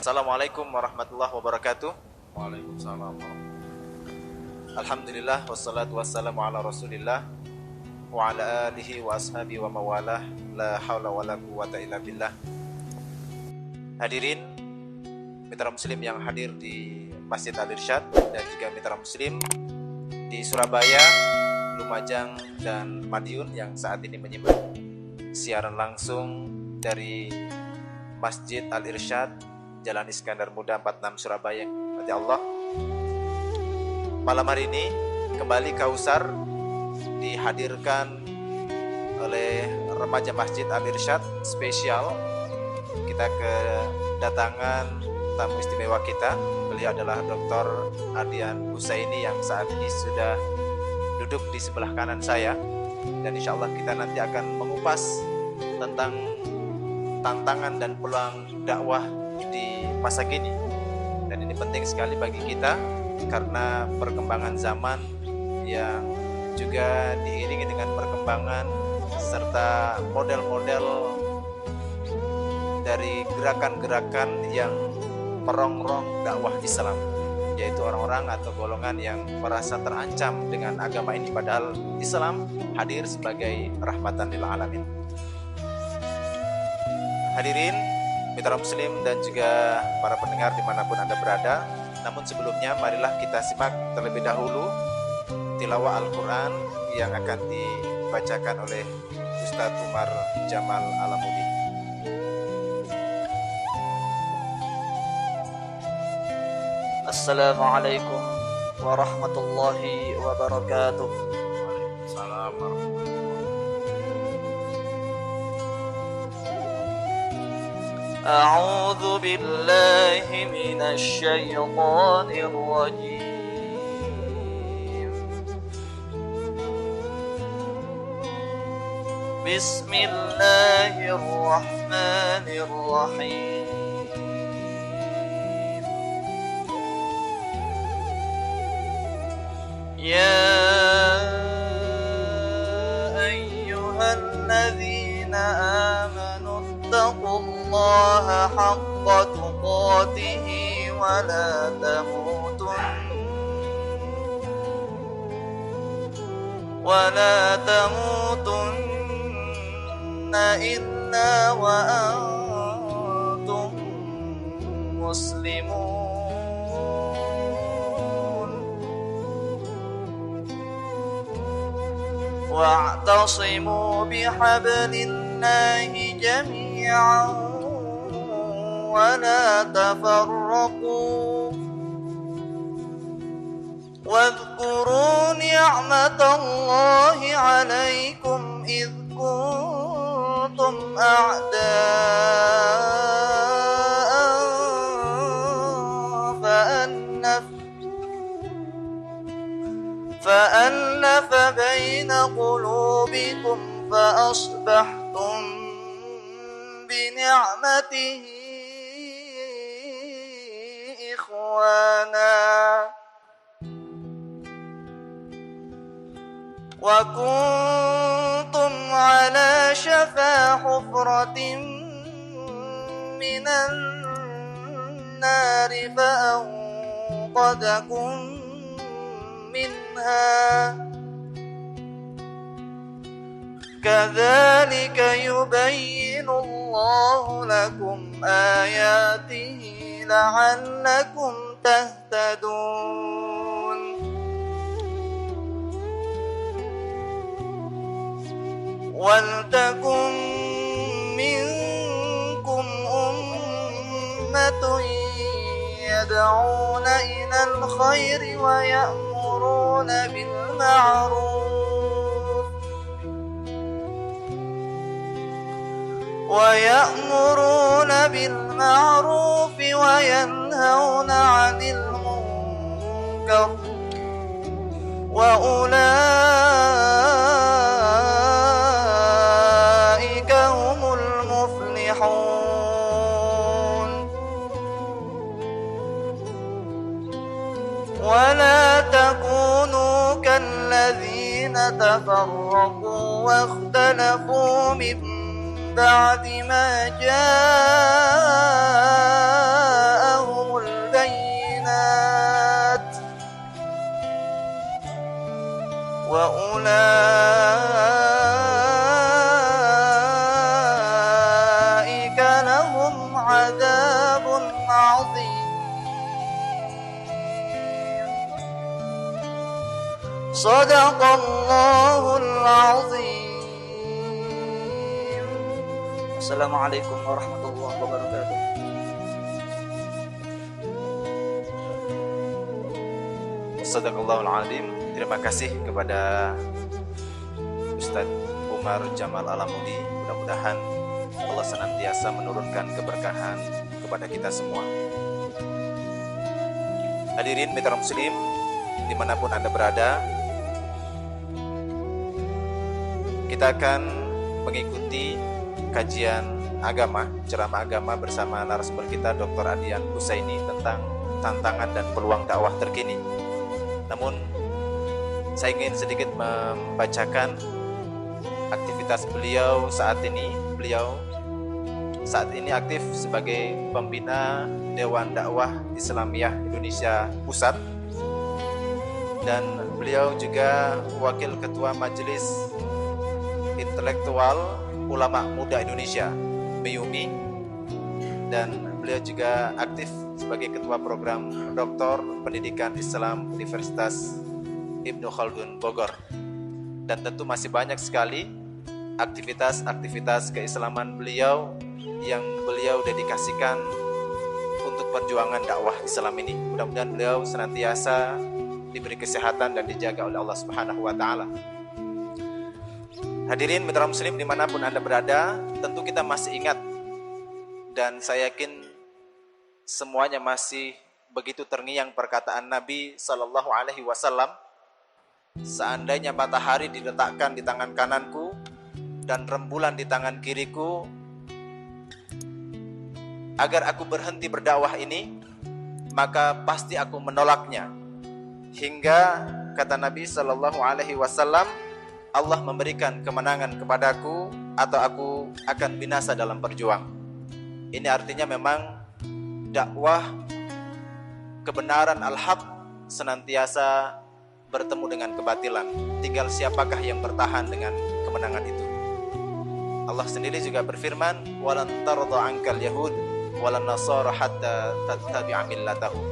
Assalamualaikum warahmatullahi wabarakatuh. Waalaikumsalam. Alhamdulillah wassalatu wassalamu ala Rasulillah wa ala alihi wa ashabihi wa mawalah. La haula wala quwwata illa billah. Hadirin mitra muslim yang hadir di Masjid Al-Irsyad dan juga mitra muslim di Surabaya, Lumajang dan Madiun yang saat ini menyimak siaran langsung dari Masjid Al-Irsyad, Jalan Iskandar Muda 46 Surabaya. Hati Allah. Malam hari ini kembali Kausar dihadirkan oleh remaja Masjid Al-Irsyad spesial. Kita kedatangan tamu istimewa kita. Beliau adalah Dr. Ardian Husaini yang saat ini sudah duduk di sebelah kanan saya. Dan insya Allah kita nanti akan mengupas tentang tantangan dan peluang dakwah di masa kini. Dan ini penting sekali bagi kita karena perkembangan zaman yang juga diiringi dengan perkembangan serta model-model dari gerakan-gerakan yang merongrong dakwah Islam, yaitu orang-orang atau golongan yang merasa terancam dengan agama ini, padahal Islam hadir sebagai rahmatan lil alamin. Hadirin mitra muslim dan juga para pendengar dimanapun Anda berada, namun sebelumnya marilah kita simak terlebih dahulu tilawah Al-Quran yang akan dibacakan oleh Ustadz Umar Jamal Alamudi. Assalamualaikum warahmatullahi wabarakatuh. Waalaikumsalam warahmatullahi. أعوذ بالله من الشيطان الرجيم. بسم الله الرحمن الرحيم. يا أيها الذين آمنوا اتقوا الله حق تقاته ولا تموتن إلا وأنتم مسلمون. واعتصموا بحبل الله جميعا ولا تفرقوا واذكروا نعمة الله عليكم إذ كنتم أعداء فألف بين قلوبكم فأصبحتم بنعمته إخوانا وكنتم على شفا حفرة من النار فأنقذكم منها. كذلك يبين الله لكم آياته لعلكم تهتدون. ولتكن منكم أمة يدعون إلى الخير ويأمرون بالمعروف وينهون عن المنكر وأولئك هم المفلحون. ولا تكونوا كالذين تفرقوا واختلفوا من بعد ما جاءهم عظيم صدق الله العظيم. السلام عليكم ورحمة الله وبركاته. Sadaqallahul Azim. Terima kasih kepada Ustadz Umar Jamal Alamudi. Mudah-mudahan Allah senantiasa menurunkan keberkahan kepada kita semua. Hadirin mitra muslim dimanapun Anda berada, kita akan mengikuti kajian agama, ceramah agama bersama narasumber kita Dr. Adian Husaini tentang tantangan dan peluang dakwah terkini. Namun saya ingin sedikit membacakan aktivitas beliau saat ini. Beliau saat ini aktif sebagai pembina Dewan Dakwah Islamiyah Indonesia Pusat, dan beliau juga wakil ketua Majelis Intelektual Ulama Muda Indonesia (MEUMI), dan beliau juga aktif sebagai ketua program Doktor Pendidikan Islam Universitas Ibnu Khaldun Bogor. Dan tentu masih banyak sekali aktivitas-aktivitas keislaman beliau yang beliau dedikasikan untuk perjuangan dakwah Islam ini. Mudah-mudahan beliau senantiasa diberi kesehatan dan dijaga oleh Allah Subhanahu wa taala. Hadirin mitra muslim dimanapun Anda berada, tentu kita masih ingat, dan saya yakin semuanya masih begitu terngiang perkataan Nabi Sallallahu Alaihi Wasallam, seandainya matahari diletakkan di tangan kananku dan rembulan di tangan kiriku, agar aku berhenti berdakwah ini, maka pasti aku menolaknya. Hingga kata Nabi Sallallahu Alaihi Wasallam, Allah memberikan kemenangan kepadaku atau aku akan binasa dalam perjuang. Ini artinya memang dakwah kebenaran al-haq senantiasa bertemu dengan kebatilan. Tinggal siapakah yang bertahan dengan kemenangan itu. Allah sendiri juga berfirman, "Walan tarda 'ankal yahud walan nasara hatta tattabi'a millatahum."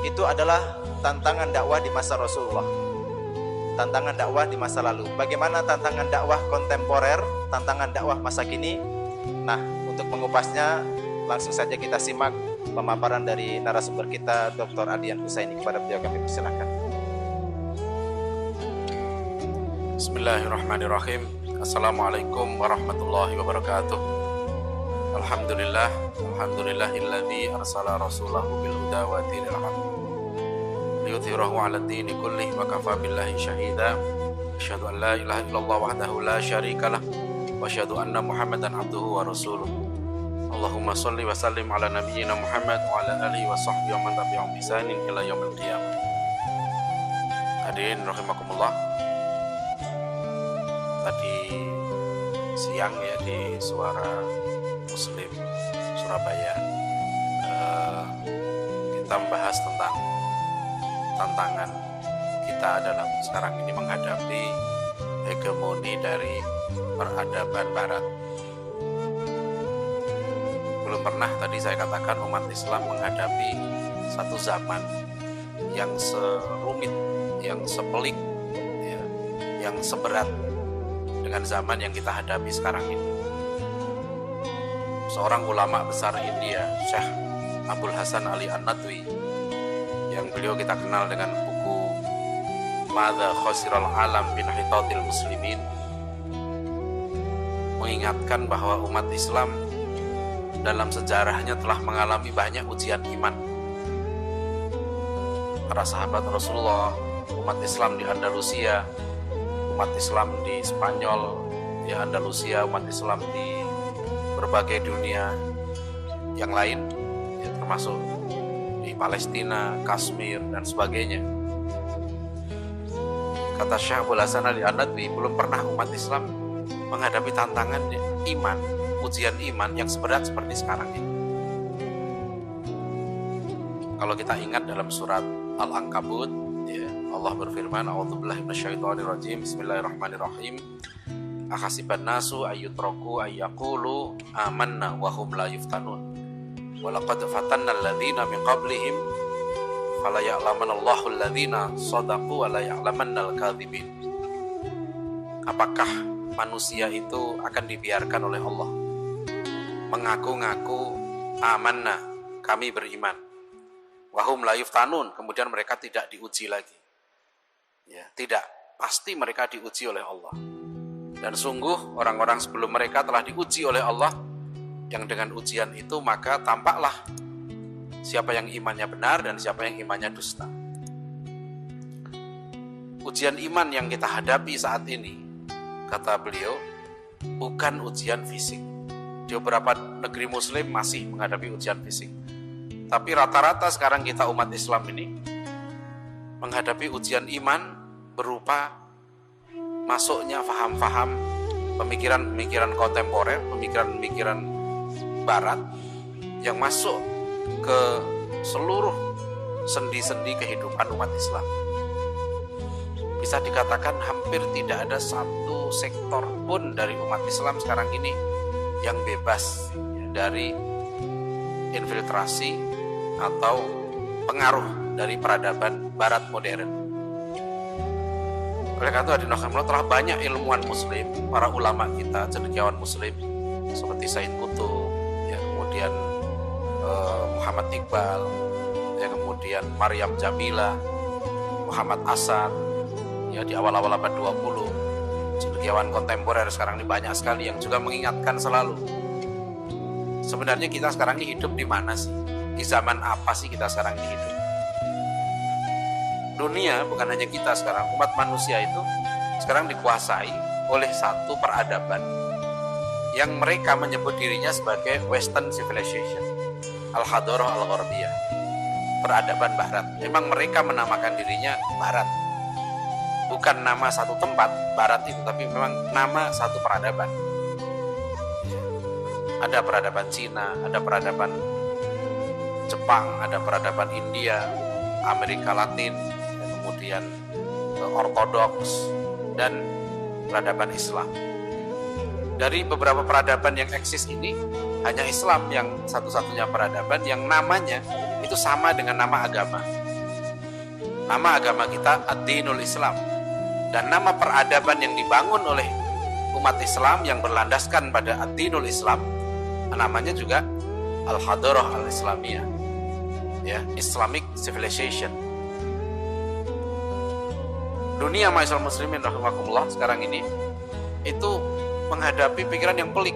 Itu adalah tantangan dakwah di masa Rasulullah. Tantangan dakwah di masa lalu. Bagaimana tantangan dakwah kontemporer, tantangan dakwah masa kini? Nah, untuk mengupasnya langsung saja kita simak pemaparan dari narasumber kita Dr. Adian Husaini. Kepada beliau kami persilakan. Bismillahirrahmanirrahim. Assalamualaikum warahmatullahi wabarakatuh. Alhamdulillahilladzi arsala rasulahu bil huda wa dinil haqq liyudhhirahu 'alad dini kullih wa kafaa billahi syahida. Asyhadu an la ilaha illallah wahdahu la syarika lah wa asyhadu anna Muhammadan abduhu wa rasuluh. Allahumma shalli wa sallim ala nabiyyina Muhammad wa ala alihi wa sahbihi wa man tabi'ahum bi ihsanin ila yaumil qiyamah. Hadirin rahimakumullah. Tadi siang ya di Suara Muslim Surabaya kita membahas tentang tantangan kita dalam sekarang ini menghadapi hegemoni dari peradaban barat. Belum pernah tadi saya katakan umat Islam menghadapi satu zaman yang serumit, yang sepelik, ya, yang seberat dengan zaman yang kita hadapi sekarang ini. Seorang ulama besar India, Syekh Abul Hasan Ali An-Nadwi, yang beliau kita kenal dengan buku Madza Khasiral Alam bin Hitatil Muslimin, mengingatkan bahwa umat Islam dalam sejarahnya telah mengalami banyak ujian iman. Para sahabat Rasulullah, umat Islam di Andalusia, umat Islam di Spanyol, di Andalusia, umat Islam di berbagai dunia yang lain, ya, termasuk di Palestina, Kashmir, dan sebagainya. Kata Syekh Abul Hasan Ali An-Nadwi, belum pernah umat Islam menghadapi tantangan iman, ujian iman yang seberat seperti sekarang ini. Kalau kita ingat dalam surat Al-Ankabut, ya, Allah berfirman, "A'udzubillahi minasyaitonirrajim. Bismillahirrahmanirrahim. Akhasiban nasu ayyutraku ayyaqulu amanna wa hum la yuftanun." Walaqad fatanna alladziina min qablihim fala ya'lamanallahu alladziina shadaqu wa la ya'lamannal kadzibin. Apakah manusia itu akan dibiarkan oleh Allah mengaku-ngaku amanna, kami beriman, wahum la yuftanun, kemudian mereka tidak diuji lagi? Ya, tidak, pasti mereka diuji oleh Allah. Dan sungguh orang-orang sebelum mereka telah diuji oleh Allah, yang dengan ujian itu maka tampaklah siapa yang imannya benar dan siapa yang imannya dusta. Ujian iman yang kita hadapi saat ini, kata beliau, bukan ujian fisik. Di beberapa negeri muslim masih menghadapi ujian fisik. Tapi rata-rata sekarang kita umat Islam ini menghadapi ujian iman berupa masuknya faham-faham pemikiran-pemikiran kontemporer, pemikiran-pemikiran barat yang masuk ke seluruh sendi-sendi kehidupan umat Islam. Bisa dikatakan hampir tidak ada satu sektor pun dari umat Islam sekarang ini yang bebas dari infiltrasi atau pengaruh dari peradaban barat modern. Oleh karena itu hadirin telah banyak ilmuwan muslim, para ulama kita, cendekiawan muslim seperti Said Qutb, ya, kemudian Muhammad Iqbal, ya, kemudian Maryam Jamila, Muhammad Asad, ya, di awal-awal abad 20, cendekiawan kontemporer sekarang ini banyak sekali yang juga mengingatkan selalu, sebenarnya kita sekarang ini hidup di mana sih? Di zaman apa sih kita sekarang ini hidup? Dunia, bukan hanya kita sekarang, umat manusia itu sekarang dikuasai oleh satu peradaban yang mereka menyebut dirinya sebagai Western Civilization, Al-Hadarah Al-Gharbiyah, peradaban Barat. Memang mereka menamakan dirinya Barat, bukan nama satu tempat Barat itu, tapi memang nama satu peradaban. Ada peradaban Cina, ada peradaban Jepang, ada peradaban India, Amerika Latin, kemudian Ortodoks, dan peradaban Islam. Dari beberapa peradaban yang eksis ini, hanya Islam yang satu-satunya peradaban yang namanya itu sama dengan nama agama. Nama agama kita Ad-Dinul Islam. Dan nama peradaban yang dibangun oleh umat Islam yang berlandaskan pada Ad-Dinul Islam, namanya juga Al-Hadarah Al-Islamiyah, ya, Islamic Civilization. Dunia ma'asyiral muslimin rahimakumullah sekarang ini itu menghadapi pikiran yang pelik,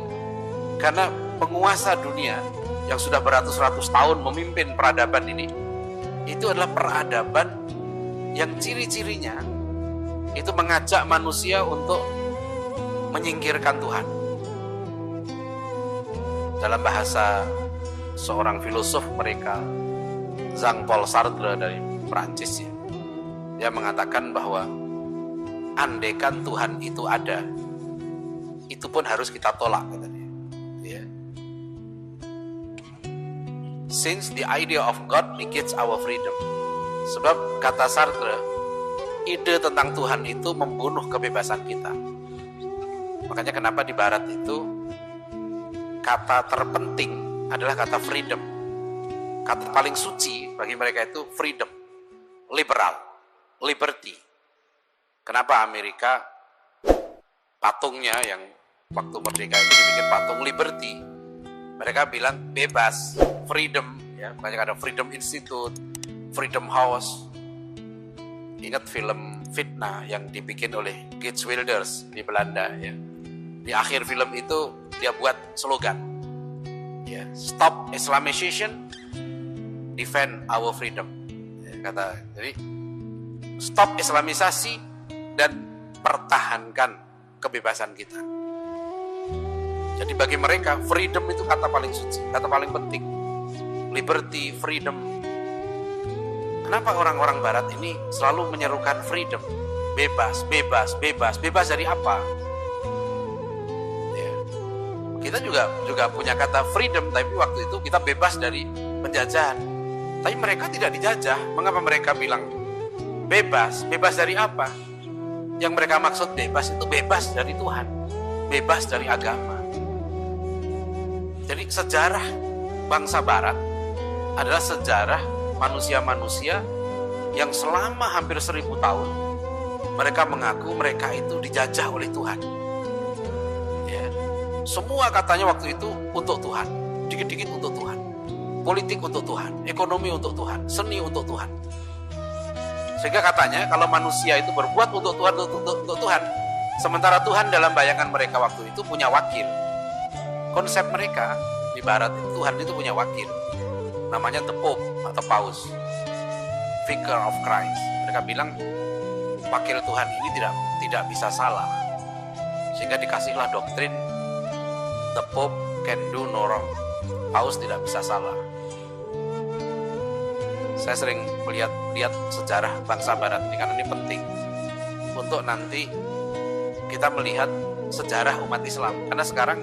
karena penguasa dunia yang sudah beratus-ratus tahun memimpin peradaban ini, itu adalah peradaban yang ciri-cirinya itu mengajak manusia untuk menyingkirkan Tuhan. Dalam bahasa seorang filosof mereka, Jean-Paul Sartre dari Prancis, ya, dia mengatakan bahwa andaikan Tuhan itu ada, itu pun harus kita tolak, katanya. Ya. Since the idea of God negates our freedom. Sebab kata Sartre, ide tentang Tuhan itu membunuh kebebasan kita. Makanya kenapa di Barat itu kata terpenting adalah kata freedom. Kata paling suci bagi mereka itu freedom, liberal, liberty. Kenapa Amerika patungnya yang waktu merdeka itu dibikin patung liberty? Mereka bilang bebas, freedom, ya. Banyak ada Freedom Institute, Freedom House. Ingat film Fitnah yang dibikin oleh Geert Wilders di Belanda, ya. Di akhir film itu dia buat slogan, ya, Stop Islamization, Defend Our Freedom. Ya, kata, jadi stop Islamisasi dan pertahankan kebebasan kita. Jadi bagi mereka freedom itu kata paling suci, kata paling penting. Liberty, freedom. Kenapa orang-orang Barat ini selalu menyerukan freedom? Bebas, bebas, bebas. Bebas dari apa? Ya. Kita juga punya kata freedom, tapi waktu itu kita bebas dari penjajahan. Tapi mereka tidak dijajah. Mengapa mereka bilang bebas? Bebas dari apa? Yang mereka maksud bebas itu bebas dari Tuhan, bebas dari agama. Jadi sejarah bangsa Barat adalah sejarah manusia-manusia yang selama hampir 1000 tahun mereka mengaku mereka itu dijajah oleh Tuhan. Ya. Semua katanya waktu itu untuk Tuhan, dikit-dikit untuk Tuhan, politik untuk Tuhan, ekonomi untuk Tuhan, seni untuk Tuhan. Sehingga katanya kalau manusia itu berbuat untuk Tuhan, untuk Tuhan, sementara Tuhan dalam bayangan mereka waktu itu punya wakil. Konsep mereka di Barat itu Tuhan itu punya wakil, namanya the Pope atau Paus, Vicar of Christ. Mereka bilang wakil Tuhan ini tidak bisa salah, sehingga dikasihlah doktrin the Pope can do no wrong. Paus tidak bisa salah. Saya sering lihat sejarah bangsa Barat ini karena ini penting untuk nanti kita melihat sejarah umat Islam. Karena sekarang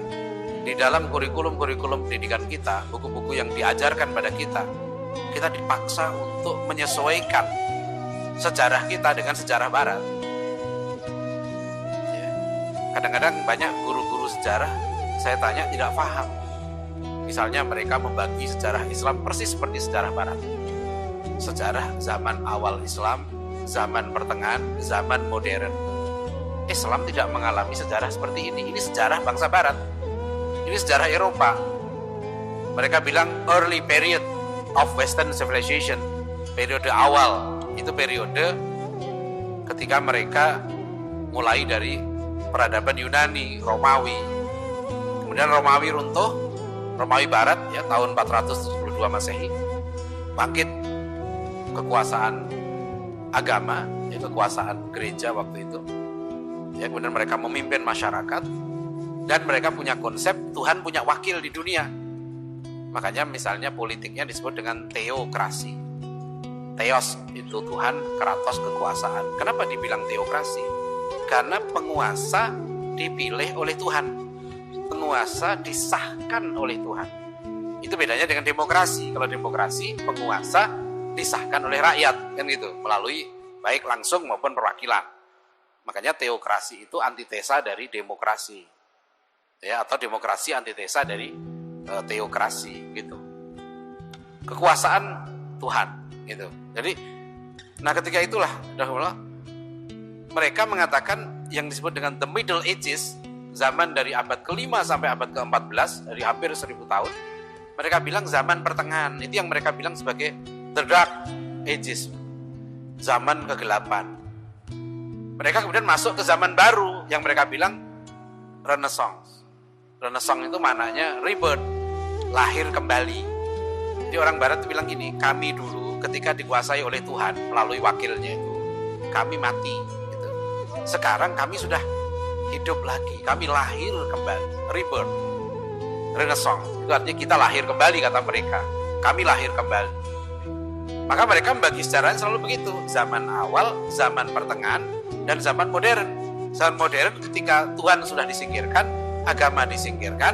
di dalam kurikulum pendidikan kita, buku-buku yang diajarkan pada kita dipaksa untuk menyesuaikan sejarah kita dengan sejarah Barat. Ya. Kadang-kadang banyak guru-guru sejarah saya tanya tidak paham. Misalnya mereka membagi sejarah Islam persis seperti sejarah Barat. Sejarah zaman awal Islam, zaman pertengahan, zaman modern. Islam tidak mengalami sejarah seperti ini. Ini sejarah bangsa Barat. Ini sejarah Eropa. Mereka bilang early period of Western civilization, periode awal. Itu periode ketika mereka mulai dari peradaban Yunani, Romawi. Kemudian Romawi runtuh, Romawi Barat ya tahun 472 Masehi. Bangkit kekuasaan agama, ya, kekuasaan gereja waktu itu. Ya, kemudian mereka memimpin masyarakat. Dan mereka punya konsep Tuhan punya wakil di dunia. Makanya misalnya politiknya disebut dengan teokrasi. Theos itu Tuhan, kratos kekuasaan. Kenapa dibilang teokrasi? Karena penguasa dipilih oleh Tuhan. Penguasa disahkan oleh Tuhan. Itu bedanya dengan demokrasi. Kalau demokrasi, penguasa disahkan oleh rakyat, kan gitu, melalui baik langsung maupun perwakilan. Makanya teokrasi itu antitesa dari demokrasi. Ya, atau demokrasi antitesa dari teokrasi gitu. Kekuasaan Tuhan gitu. Jadi nah ketika itulah mereka mengatakan yang disebut dengan the Middle Ages, zaman dari abad ke-5 sampai abad ke-14, dari hampir 1000 tahun. Mereka bilang zaman pertengahan, itu yang mereka bilang sebagai the Dark Ages, zaman kegelapan. Mereka kemudian masuk ke zaman baru yang mereka bilang Renaissance. Renaissance itu maknanya rebirth, lahir kembali. Jadi orang Barat itu bilang gini, kami dulu ketika dikuasai oleh Tuhan melalui wakilnya itu, kami mati. Gitu. Sekarang kami sudah hidup lagi, kami lahir kembali, rebirth, Renaissance. Itu artinya kita lahir kembali kata mereka, kami lahir kembali. Maka mereka membagi sejarah selalu begitu, zaman awal, zaman pertengahan, dan zaman modern. Zaman modern ketika Tuhan sudah disingkirkan, agama disingkirkan,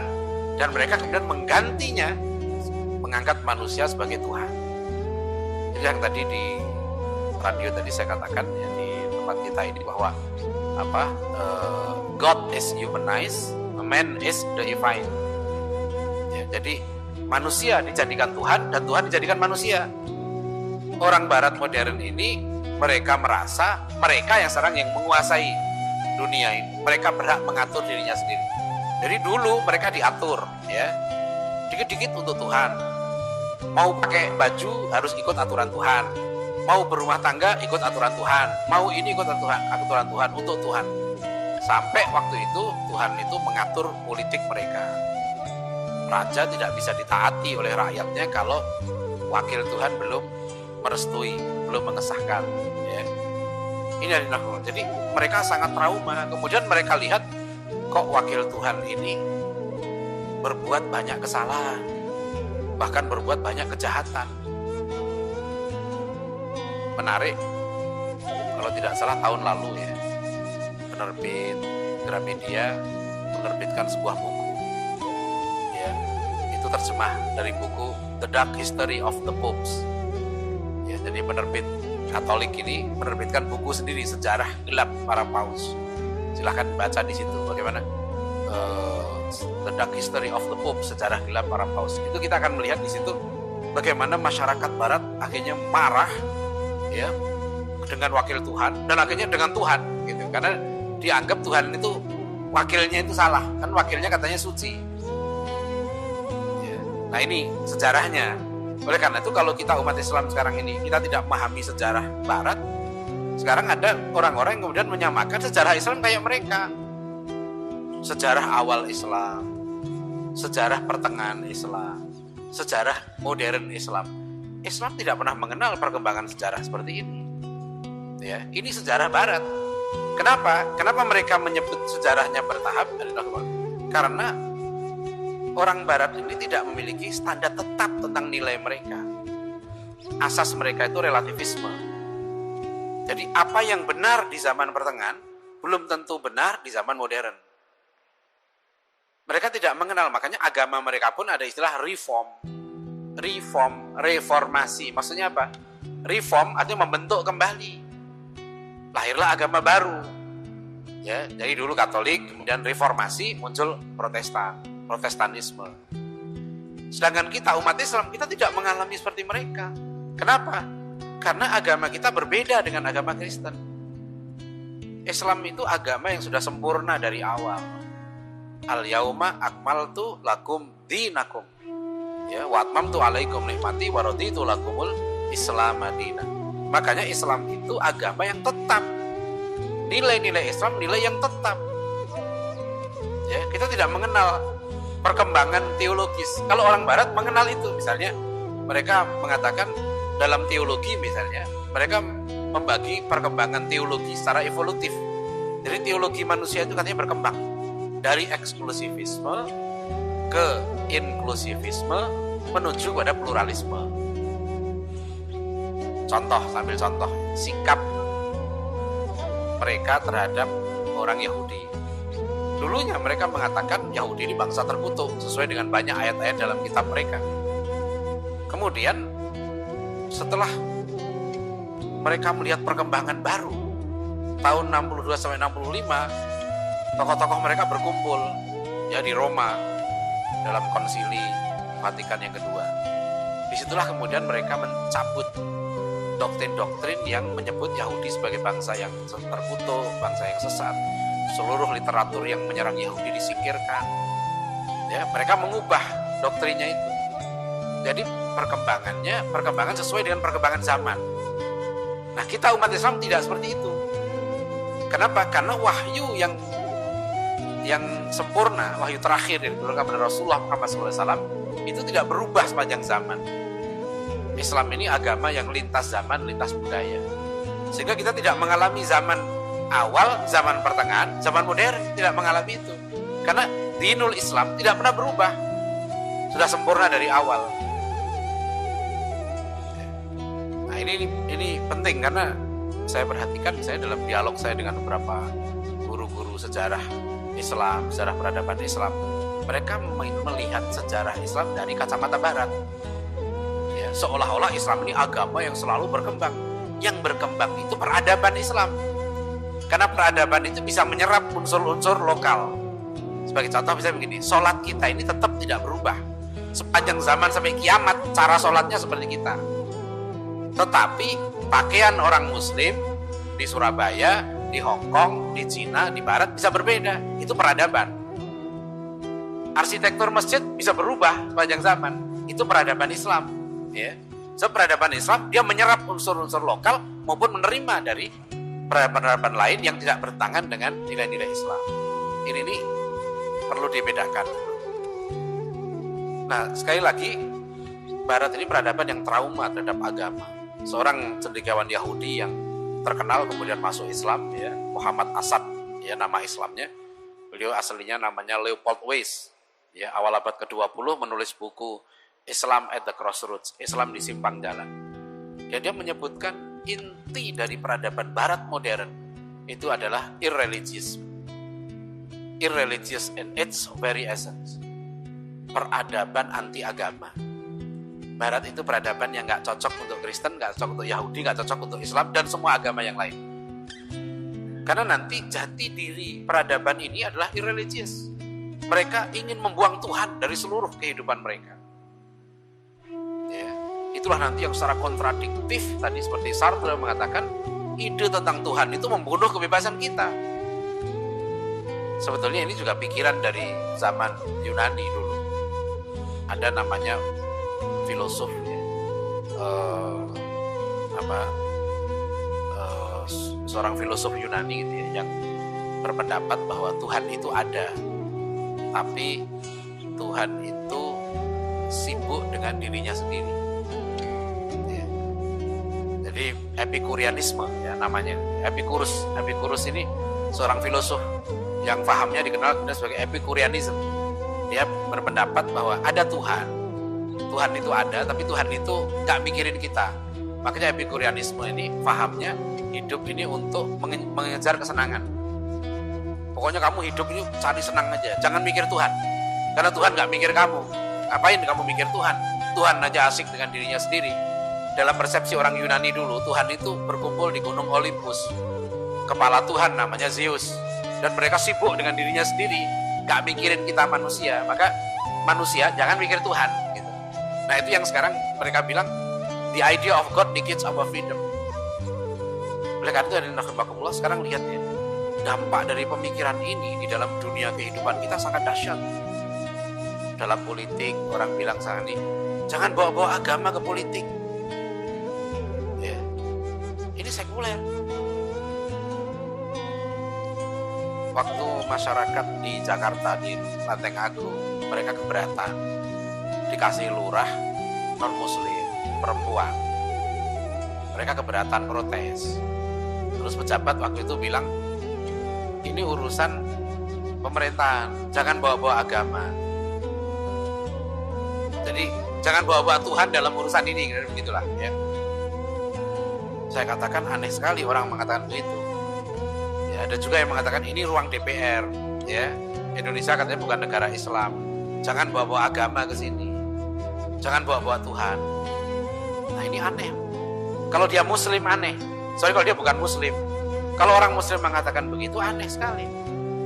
dan mereka kemudian menggantinya, mengangkat manusia sebagai Tuhan. Jadi yang tadi di radio tadi saya katakan ya, di tempat kita ini bahwa God is humanized, man is divine. Ya, jadi manusia dijadikan Tuhan dan Tuhan dijadikan manusia. Orang Barat modern ini mereka merasa mereka yang sekarang yang menguasai dunia ini. Mereka berhak mengatur dirinya sendiri. Dari dulu mereka diatur, ya, dikit-dikit untuk Tuhan. Mau pakai baju harus ikut aturan Tuhan. Mau berumah tangga ikut aturan Tuhan. Mau ini ikut aturan Tuhan untuk Tuhan. Sampai waktu itu Tuhan itu mengatur politik mereka. Raja tidak bisa ditaati oleh rakyatnya kalau wakil Tuhan belum merestui, belum mengesahkan. Ya. Ini adalah jadi mereka sangat trauma. Kemudian mereka lihat kok wakil Tuhan ini berbuat banyak kesalahan, bahkan berbuat banyak kejahatan. Menarik, kalau tidak salah tahun lalu ya, penerbit Gramedia menerbitkan sebuah buku. Ya, itu terjemah dari buku The Dark History of the Popes. Ya, jadi penerbit Katolik ini menerbitkan buku sendiri, sejarah gelap para paus. Silahkan baca di situ bagaimana Popes, The Dark History of the Pope, sejarah gelap para paus. Itu kita akan melihat di situ bagaimana masyarakat Barat akhirnya marah, ya, dengan wakil Tuhan dan akhirnya dengan Tuhan, gitu. Karena dianggap Tuhan itu wakilnya itu salah, kan wakilnya katanya suci. Ya. Nah ini sejarahnya. Oleh karena itu kalau kita umat Islam sekarang ini kita tidak memahami sejarah Barat, sekarang ada orang-orang yang kemudian menyamakan sejarah Islam kayak mereka. Sejarah awal Islam, sejarah pertengahan Islam, sejarah modern Islam. Islam tidak pernah mengenal perkembangan sejarah seperti ini. Ya, ini sejarah Barat. Kenapa? Kenapa mereka menyebut sejarahnya bertahap? Karena orang Barat ini tidak memiliki standar tetap tentang nilai mereka. Asas mereka itu relativisme. Jadi apa yang benar di zaman pertengahan belum tentu benar di zaman modern. Mereka tidak mengenal, makanya agama mereka pun ada istilah reformasi. Maksudnya apa? Reform artinya membentuk kembali. Lahirlah agama baru. Ya, jadi dulu Katolik, kemudian reformasi, muncul Protestanisme. Sedangkan kita umat Islam, kita tidak mengalami seperti mereka. Kenapa? Karena agama kita berbeda dengan agama Kristen. Islam itu agama yang sudah sempurna dari awal. Al-yauma akmaltu lakum dinakum. Ya, wa atmamtu alaikum nikmati wa raditu lakumul Islam madinah. Makanya Islam itu agama yang tetap. Nilai-nilai Islam nilai yang tetap. Ya, kita tidak mengenal perkembangan teologis. Kalau orang Barat mengenal itu, misalnya mereka mengatakan dalam teologi misalnya, mereka membagi perkembangan teologi secara evolutif. Jadi teologi manusia itu katanya berkembang dari eksklusivisme ke inklusivisme menuju pada pluralisme. Contoh, sambil contoh, sikap mereka terhadap orang Yahudi. Dulunya mereka mengatakan Yahudi ini bangsa terkutuk sesuai dengan banyak ayat-ayat dalam kitab mereka. Kemudian setelah mereka melihat perkembangan baru tahun 62 sampai 65, tokoh-tokoh mereka berkumpul ya di Roma dalam konsili Vatikan yang kedua. Disitulah kemudian mereka mencabut doktrin-doktrin yang menyebut Yahudi sebagai bangsa yang terkutuk, bangsa yang sesat. Seluruh literatur yang menyerang Yahudi disingkirkan. Ya, mereka mengubah doktrinnya itu. Jadi perkembangan sesuai dengan perkembangan zaman. Nah, kita umat Islam tidak seperti itu. Kenapa? Karena wahyu yang sempurna, wahyu terakhir yang diturunkan kepada Rasulullah Muhammad SAW itu tidak berubah sepanjang zaman. Islam ini agama yang lintas zaman, lintas budaya. Sehingga kita tidak mengalami zaman awal, zaman pertengahan, zaman modern, tidak mengalami itu. Karena dinul Islam tidak pernah berubah. Sudah sempurna dari awal. Nah, ini penting karena saya perhatikan misalnya dalam dialog saya dengan beberapa guru-guru sejarah Islam, sejarah peradaban Islam, mereka melihat sejarah Islam dari kacamata Barat. Ya, seolah-olah Islam ini agama yang selalu berkembang. Yang berkembang itu peradaban Islam. Karena peradaban itu bisa menyerap unsur-unsur lokal. Sebagai contoh misalnya begini, sholat kita ini tetap tidak berubah. Sepanjang zaman sampai kiamat, cara sholatnya seperti kita. Tetapi pakaian orang Muslim di Surabaya, di Hong Kong, di Cina, di Barat bisa berbeda. Itu peradaban. Arsitektur masjid bisa berubah sepanjang zaman. Itu peradaban Islam. Ya. So, peradaban Islam dia menyerap unsur-unsur lokal maupun menerima dari peradaban lain yang tidak bertentangan dengan nilai-nilai Islam. Ini perlu dibedakan. Nah, sekali lagi, Barat ini peradaban yang trauma terhadap agama. Seorang cendekiawan Yahudi yang terkenal kemudian masuk Islam, ya, Muhammad Asad, ya nama Islamnya. Beliau aslinya namanya Leopold Weiss. Ya, awal abad ke-20 menulis buku Islam at the Crossroads, Islam di Simpang Jalan. Ya, dia menyebutkan inti dari peradaban Barat modern itu adalah irreligious in its very essence. Peradaban anti agama. Barat itu peradaban yang nggak cocok untuk Kristen, nggak cocok untuk Yahudi, nggak cocok untuk Islam dan semua agama yang lain. Karena nanti jati diri peradaban ini adalah irreligious. Mereka ingin membuang Tuhan dari seluruh kehidupan mereka. Ya, itulah nanti yang secara kontradiktif tadi seperti Sartre mengatakan, ide tentang Tuhan itu membunuh kebebasan kita. Sebetulnya ini juga pikiran dari zaman Yunani dulu. Ada namanya filosof ya, seorang filosof Yunani gitu ya, yang berpendapat bahwa Tuhan itu ada, tapi Tuhan itu sibuk dengan dirinya sendiri. Ya. Jadi Epikurianisme ya namanya. Epikurus ini seorang filosof yang pahamnya dikenal sebagai Epikurianism. Dia berpendapat bahwa ada Tuhan. Tuhan itu ada, tapi Tuhan itu nggak mikirin kita. Makanya Epikurianisme ini pahamnya hidup ini untuk mengejar kesenangan. Pokoknya kamu hidup ini cari senang aja, jangan mikir Tuhan. Karena Tuhan nggak mikir kamu. Ngapain kamu mikir Tuhan? Tuhan aja asik dengan dirinya sendiri. Dalam persepsi orang Yunani dulu, Tuhan itu berkumpul di Gunung Olympus. Kepala Tuhan namanya Zeus. Dan mereka sibuk dengan dirinya sendiri, nggak mikirin kita manusia. Maka manusia jangan mikir Tuhan. Gitu. Nah itu yang sekarang mereka bilang, the idea of God negates our freedom. Oleh karena itu Anakumullah sekarang lihat ya, dampak dari pemikiran ini di dalam dunia kehidupan kita sangat dahsyat. Dalam politik orang bilang sekarang ini, jangan bawa-bawa agama ke politik. Ya. Ini sekuler. Waktu masyarakat di Jakarta di Lenteng Agung, mereka keberatan dikasih lurah non-muslim perempuan. Mereka keberatan protes. Terus pejabat waktu itu bilang, ini urusan pemerintahan, jangan bawa-bawa agama. Jadi jangan bawa-bawa Tuhan dalam urusan ini, begitulah ya. Saya katakan aneh sekali orang mengatakan begitu. Ya, ada juga yang mengatakan ini ruang DPR, ya. Indonesia katanya bukan negara Islam. Jangan bawa-bawa agama ke sini. Jangan bawa-bawa Tuhan. Nah, ini aneh. Kalau dia muslim aneh. Soalnya kalau dia bukan muslim. Kalau orang muslim mengatakan begitu aneh sekali.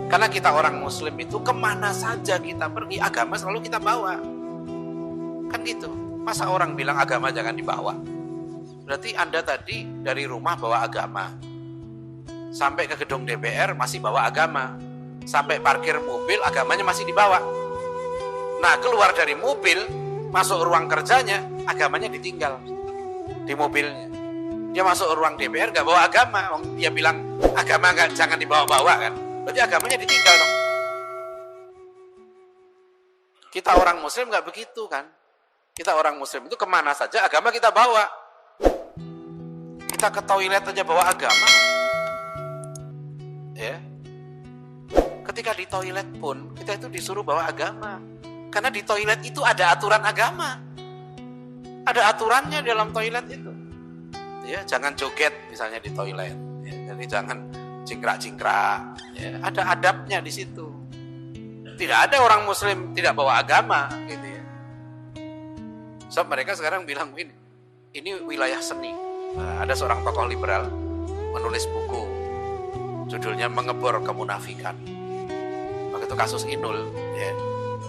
Karena kita orang muslim itu kemana saja kita pergi, agama selalu kita bawa. Kan gitu. Masa orang bilang agama jangan dibawa? Berarti Anda tadi dari rumah bawa agama. Sampai ke gedung DPR masih bawa agama. Sampai parkir mobil agamanya masih dibawa. Nah, keluar dari mobil, masuk ruang kerjanya, agamanya ditinggal di mobilnya. Dia masuk ruang DPR gak bawa agama. Dia bilang agama jangan dibawa-bawa kan. Berarti agamanya ditinggal dong. Kita orang muslim gak begitu kan. Kita orang muslim itu kemana saja agama kita bawa. Kita ke toilet aja bawa agama. Ya. Ketika di toilet pun kita itu disuruh bawa agama. Karena di toilet itu ada aturan agama. Ada aturannya dalam toilet itu. Ya, jangan joget misalnya di toilet. Ya, jadi jangan cingkrak-cingkrak. Ya, ada adabnya di situ. Tidak ada orang muslim tidak bawa agama gitu ya. So mereka sekarang bilang ini wilayah seni. Nah, ada seorang tokoh liberal menulis buku judulnya Mengebor Kemunafikan. Begitu kasus Inul ya,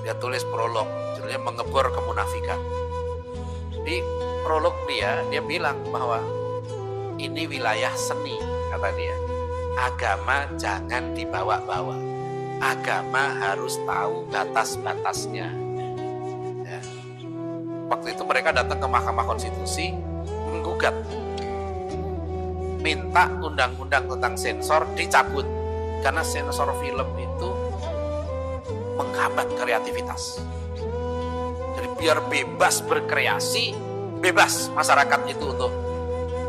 dia tulis prolog judulnya Mengebor Kemunafikan. Di prolog dia bilang bahwa ini wilayah seni, kata dia. Agama jangan dibawa-bawa. Agama harus tahu batas-batasnya. Ya. Waktu itu mereka datang ke Mahkamah Konstitusi menggugat, minta undang-undang tentang sensor dicabut karena sensor film itu menghambat kreativitas. Jadi biar bebas berkreasi, bebas masyarakat itu untuk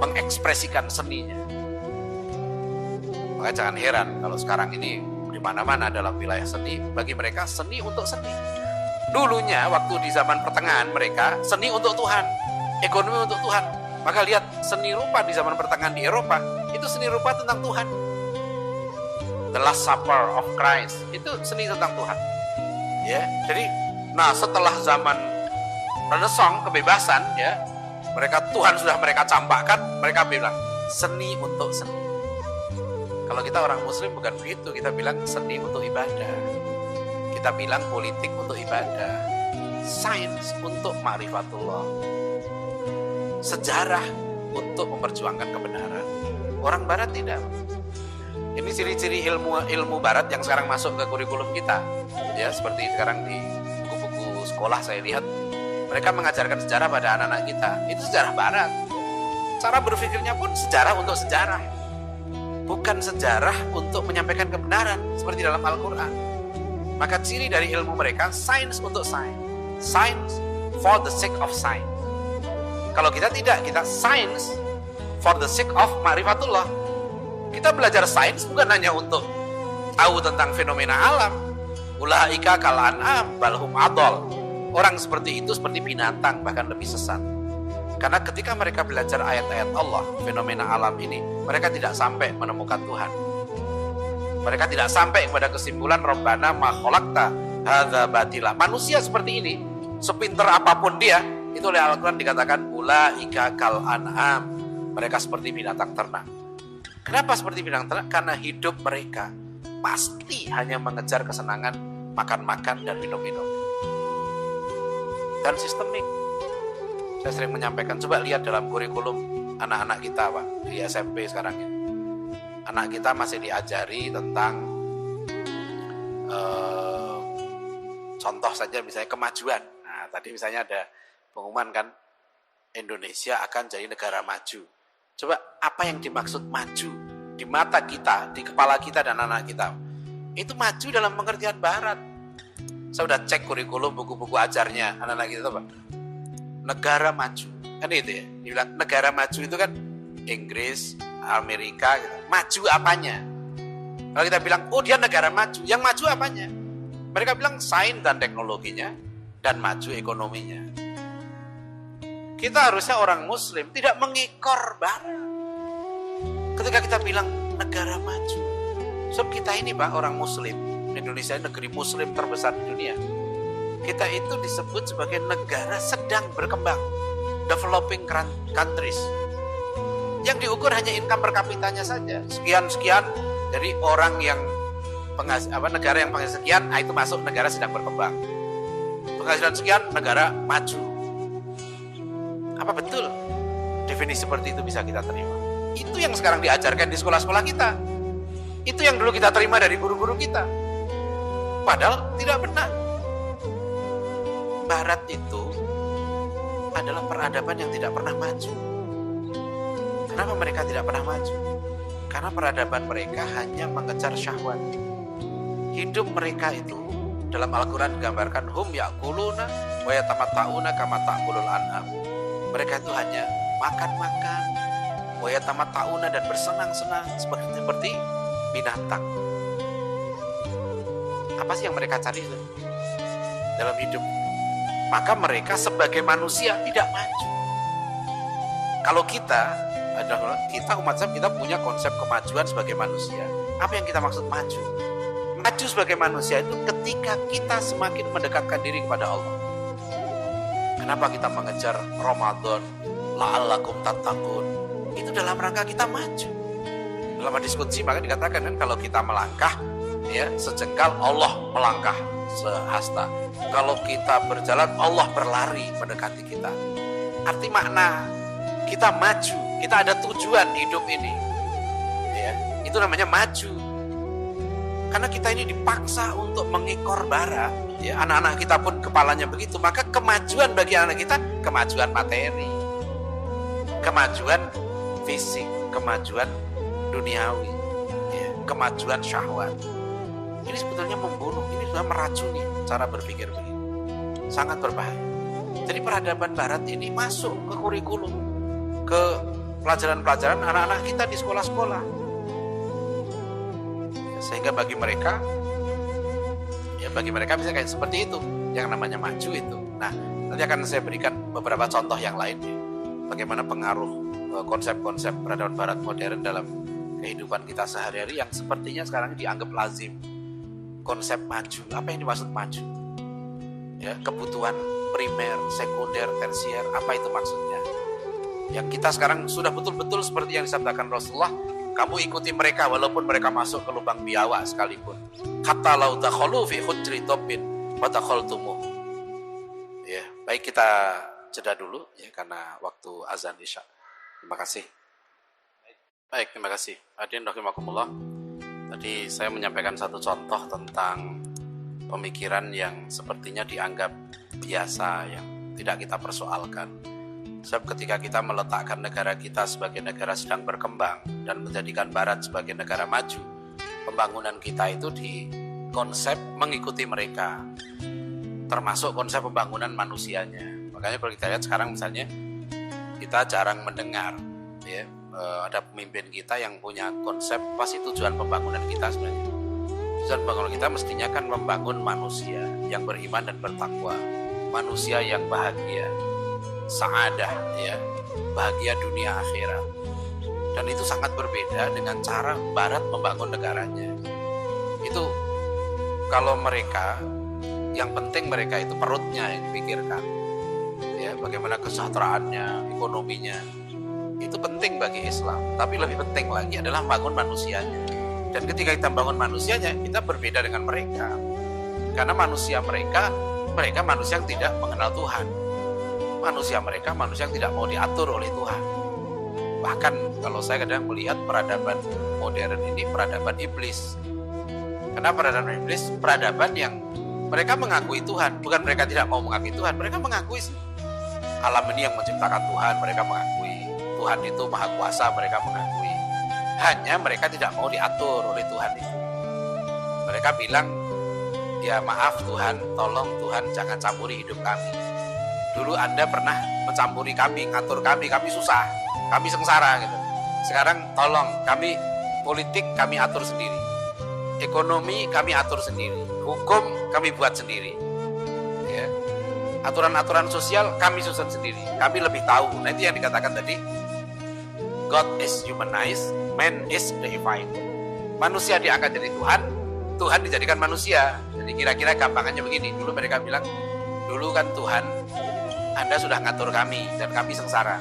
mengekspresikan seninya. Makanya jangan heran kalau sekarang ini di mana-mana dalam wilayah seni, bagi mereka seni untuk seni. Dulunya waktu di zaman pertengahan mereka seni untuk Tuhan, ekonomi untuk Tuhan. Maka lihat seni rupa di zaman pertengahan di Eropa, itu seni rupa tentang Tuhan. The Last Supper of Christ, itu seni tentang Tuhan. Ya, jadi nah setelah zaman Renaissance, kebebasan ya, mereka Tuhan sudah mereka campakkan, mereka bilang seni untuk seni. Kalau kita orang muslim bukan begitu, kita bilang seni untuk ibadah. kita bilang politik untuk ibadah, sains untuk ma'rifatullah, sejarah untuk memperjuangkan kebenaran. Orang barat tidak. Ini ciri-ciri ilmu barat yang sekarang masuk ke kurikulum kita. Ya, seperti sekarang di buku-buku sekolah saya lihat, mereka mengajarkan sejarah pada anak-anak kita. Itu sejarah barat. Cara berpikirnya pun sejarah untuk sejarah. Bukan sejarah untuk menyampaikan kebenaran seperti dalam Al-Quran. Maka ciri dari ilmu mereka, sains untuk sains. Science for the sake of science. Kalau kita tidak, kita science for the sake of ma'rifatullah. Kita belajar sains bukan hanya untuk tahu tentang fenomena alam. Ulaika kal an'am balhum adol. Orang seperti itu seperti binatang, bahkan lebih sesat. Karena ketika mereka belajar ayat-ayat Allah, fenomena alam ini, mereka tidak sampai menemukan Tuhan. Mereka tidak sampai kepada kesimpulan Rabbana ma khalaqta hadza batila. Manusia seperti ini, sepinter apapun dia, itu oleh Al-Quran dikatakan ulaika kal an'am. Mereka seperti binatang ternak. Kenapa seperti binatang ternak? Karena hidup mereka pasti hanya mengejar kesenangan makan-makan dan minum-minum. Dan sistemik. Saya sering menyampaikan, coba lihat dalam kurikulum anak-anak kita, Pak, di SMP sekarang ya. Anak kita masih diajari tentang contoh saja misalnya kemajuan. Nah, tadi misalnya ada pengumuman kan, Indonesia akan jadi negara maju. Coba apa yang dimaksud maju di mata kita, di kepala kita dan anak kita? Itu maju dalam pengertian barat. Saya sudah cek kurikulum buku-buku ajarnya anak-anak kita, Pak. Negara maju. Kan itu ya. Dibilang negara maju itu kan Inggris, Amerika gitu. Maju apanya? Kalau kita bilang, oh dia negara maju, yang maju apanya? Mereka bilang sains dan teknologinya dan maju ekonominya. Kita harusnya orang muslim tidak mengekor barat. Ketika kita bilang negara maju. Sebab kita ini Pak, orang muslim. Indonesia negeri muslim terbesar di dunia. Kita itu disebut sebagai negara sedang berkembang. Developing countries. Yang diukur hanya income per kapitanya saja. Sekian-sekian dari orang yang negara yang penghasil sekian, itu masuk negara sedang berkembang. Penghasilan sekian, negara maju. Apa betul definisi seperti itu bisa kita terima? Itu yang sekarang diajarkan di sekolah-sekolah kita. Itu yang dulu kita terima dari guru-guru kita. Padahal tidak benar. Barat itu adalah peradaban yang tidak pernah maju. Kenapa mereka tidak pernah maju? Karena peradaban mereka hanya mengejar syahwat. Hidup mereka itu dalam Al-Quran digambarkan hum ya'kuluna wa yatamatta'una kama ta'kulul an'am. Mereka itu hanya makan-makan, wa yatamatta'una dan bersenang-senang seperti binatang. Apa sih yang mereka cari dalam hidup? Maka mereka sebagai manusia tidak maju. Kalau kita umat Islam, kita punya konsep kemajuan sebagai manusia. Apa yang kita maksud maju? Maju sebagai manusia itu ketika kita semakin mendekatkan diri kepada Allah. Kenapa kita mengejar Ramadan? La'allakum tattaqun. Itu dalam rangka kita maju. Dalam hadis qudsi maka dikatakan kan, kalau kita melangkah ya sejengkal, Allah melangkah sehasta. Kalau kita berjalan, Allah berlari mendekati kita. Arti makna kita maju, kita ada tujuan hidup ini. Ya, itu namanya maju. Karena kita ini dipaksa untuk mengekor barat. Ya, anak-anak kita pun kepalanya begitu. Maka kemajuan bagi anak kita, kemajuan materi, kemajuan fisik, kemajuan duniawi, ya, kemajuan syahwat. Ini sebetulnya membunuh, ini sudah meracuni cara berpikir begini. Sangat berbahaya. Jadi peradaban barat ini masuk ke kurikulum, ke pelajaran-pelajaran anak-anak kita di sekolah-sekolah. Sehingga bagi mereka bisa kayak seperti itu, yang namanya maju itu. Nah, nanti akan saya berikan beberapa contoh yang lain ya. Bagaimana pengaruh konsep-konsep peradaban barat modern dalam kehidupan kita sehari-hari yang sepertinya sekarang dianggap lazim. Konsep maju, apa yang dimaksud maju? Ya, kebutuhan primer, sekunder, tersier, apa itu maksudnya? Yang kita sekarang sudah betul-betul seperti yang disabdakan Rasulullah, kamu ikuti mereka walaupun mereka masuk ke lubang biawak sekalipun. Hatta law dakhalu fi hujri dabbin wa dakhaltumuh. Ya, baik kita jeda dulu ya karena waktu azan Isya. Terima kasih. Baik, terima kasih. Hadirin rahimakumullah. Tadi saya menyampaikan satu contoh tentang pemikiran yang sepertinya dianggap biasa, yang tidak kita persoalkan. Sebab ketika kita meletakkan negara kita sebagai negara sedang berkembang dan menjadikan Barat sebagai negara maju, pembangunan kita itu di konsep mengikuti mereka, termasuk konsep pembangunan manusianya. Makanya kalau kita lihat sekarang misalnya, kita jarang mendengar ya, ada pemimpin kita yang punya konsep apa sih tujuan pembangunan kita sebenarnya. Tujuan pembangunan kita mestinya kan membangun manusia yang beriman dan bertakwa, manusia yang bahagia, sa'adah ya, bahagia dunia akhirat. Dan itu sangat berbeda dengan cara Barat membangun negaranya. Itu kalau mereka, yang penting mereka itu perutnya yang dipikirkan ya, bagaimana kesejahteraannya, ekonominya, itu penting bagi Islam. Tapi lebih penting lagi adalah bangun manusianya. Dan ketika kita bangun manusianya, kita berbeda dengan mereka. Karena manusia mereka manusia yang tidak mengenal Tuhan. Manusia mereka manusia yang tidak mau diatur oleh Tuhan. Bahkan kalau saya kadang melihat peradaban modern ini peradaban iblis. Karena peradaban iblis, peradaban yang mereka mengakui Tuhan. Bukan mereka tidak mau mengakui Tuhan, mereka mengakui alam ini yang menciptakan Tuhan, mereka mengakui Tuhan itu maha kuasa, mereka mengakui. Hanya mereka tidak mau diatur oleh Tuhan itu. Mereka bilang, ya maaf Tuhan, tolong Tuhan jangan campuri hidup kami. Dulu Anda pernah mencampuri kami, ngatur kami susah, kami sengsara gitu. Sekarang tolong kami, politik kami atur sendiri, ekonomi kami atur sendiri, hukum kami buat sendiri ya. Aturan-aturan sosial kami susun sendiri, kami lebih tahu. Nah itu yang dikatakan tadi, God is humanized, man is deified. Manusia diangkat jadi Tuhan, Tuhan dijadikan manusia. Jadi kira-kira gampangannya begini. Dulu mereka bilang, dulu kan Tuhan, Anda sudah ngatur kami dan kami sengsara.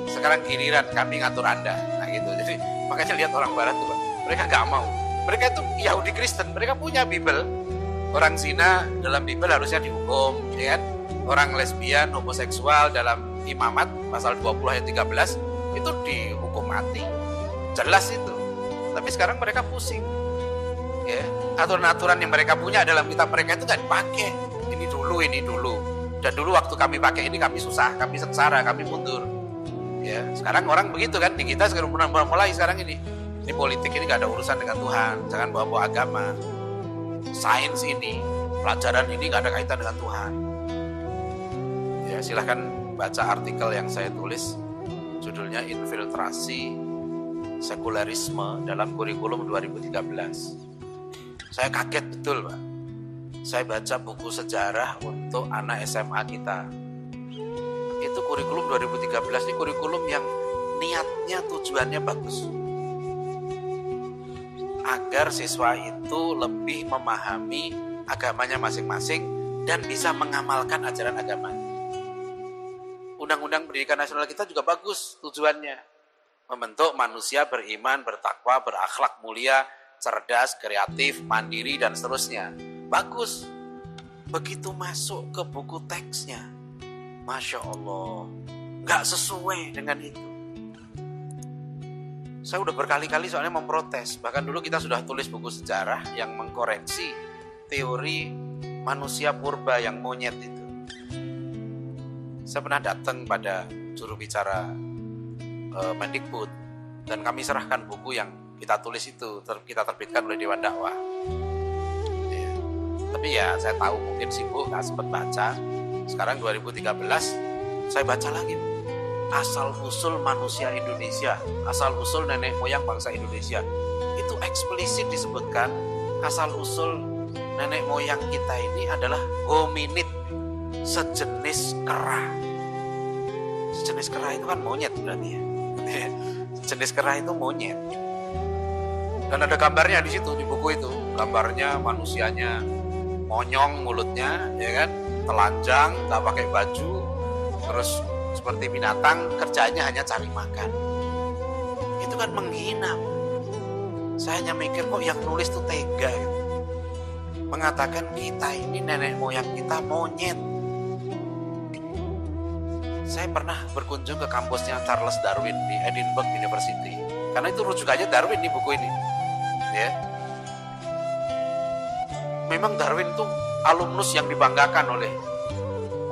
Sekarang giliran kami ngatur Anda. Nah gitu. Jadi makanya lihat orang Barat tuh, mereka gak mau. Mereka itu Yahudi Kristen, mereka punya Bible. Orang zina dalam Bible harusnya dihukum, ya kan? Orang lesbian, homoseksual dalam Imamat pasal 20 ayat 13 itu dihukum mati. Jelas itu. Tapi sekarang mereka pusing. Ya, aturan-aturan yang mereka punya dalam kitab mereka itu nggak dipakai. Ini dulu. Dan dulu waktu kami pakai ini kami susah, kami sengsara, kami mundur. Ya, sekarang orang begitu kan, di kita sekarang mulai sekarang ini. Ini politik ini nggak ada urusan dengan Tuhan, jangan bawa-bawa agama. Sains ini, pelajaran ini nggak ada kaitan dengan Tuhan. Ya, silahkan baca artikel yang saya tulis, judulnya Infiltrasi Sekularisme dalam Kurikulum 2013. Saya kaget betul, Pak. Saya baca buku sejarah untuk anak SMA kita. Itu kurikulum 2013 ini kurikulum yang niatnya, tujuannya bagus. Agar siswa itu lebih memahami agamanya masing-masing dan bisa mengamalkan ajaran agamanya. Undang-undang pendidikan nasional kita juga bagus tujuannya. Membentuk manusia beriman, bertakwa, berakhlak mulia, cerdas, kreatif, mandiri, dan seterusnya. Bagus. Begitu masuk ke buku teksnya, Masya Allah, nggak sesuai dengan itu. Saya udah berkali-kali soalnya memprotes. Bahkan dulu kita sudah tulis buku sejarah yang mengkoreksi teori manusia purba yang monyet itu. Saya pernah datang pada juru bicara Mendikbud dan kami serahkan buku yang kita tulis itu, kita terbitkan oleh Dewan Dakwah. Ya. Tapi ya saya tahu mungkin sibuk, gak sempat baca. Sekarang 2013 saya baca lagi. Asal-usul manusia Indonesia, asal-usul nenek moyang bangsa Indonesia. Itu eksplisit disebutkan asal-usul nenek moyang kita ini adalah hominid, sejenis kera. Sejenis kera itu kan monyet berarti ya. Sejenis kera itu monyet. Dan ada gambarnya di situ, di buku itu. Gambarnya manusianya monyong mulutnya, ya kan, telanjang, nggak pakai baju, terus seperti binatang, kerjanya hanya cari makan. Itu kan menghina. Saya hanya mikir kok yang nulis tuh tega gitu. Mengatakan kita ini nenek moyang kita monyet. Saya pernah berkunjung ke kampusnya Charles Darwin di Edinburgh University. Karena itu rujukannya Darwin di buku ini. Ya. Memang Darwin tuh alumnus yang dibanggakan oleh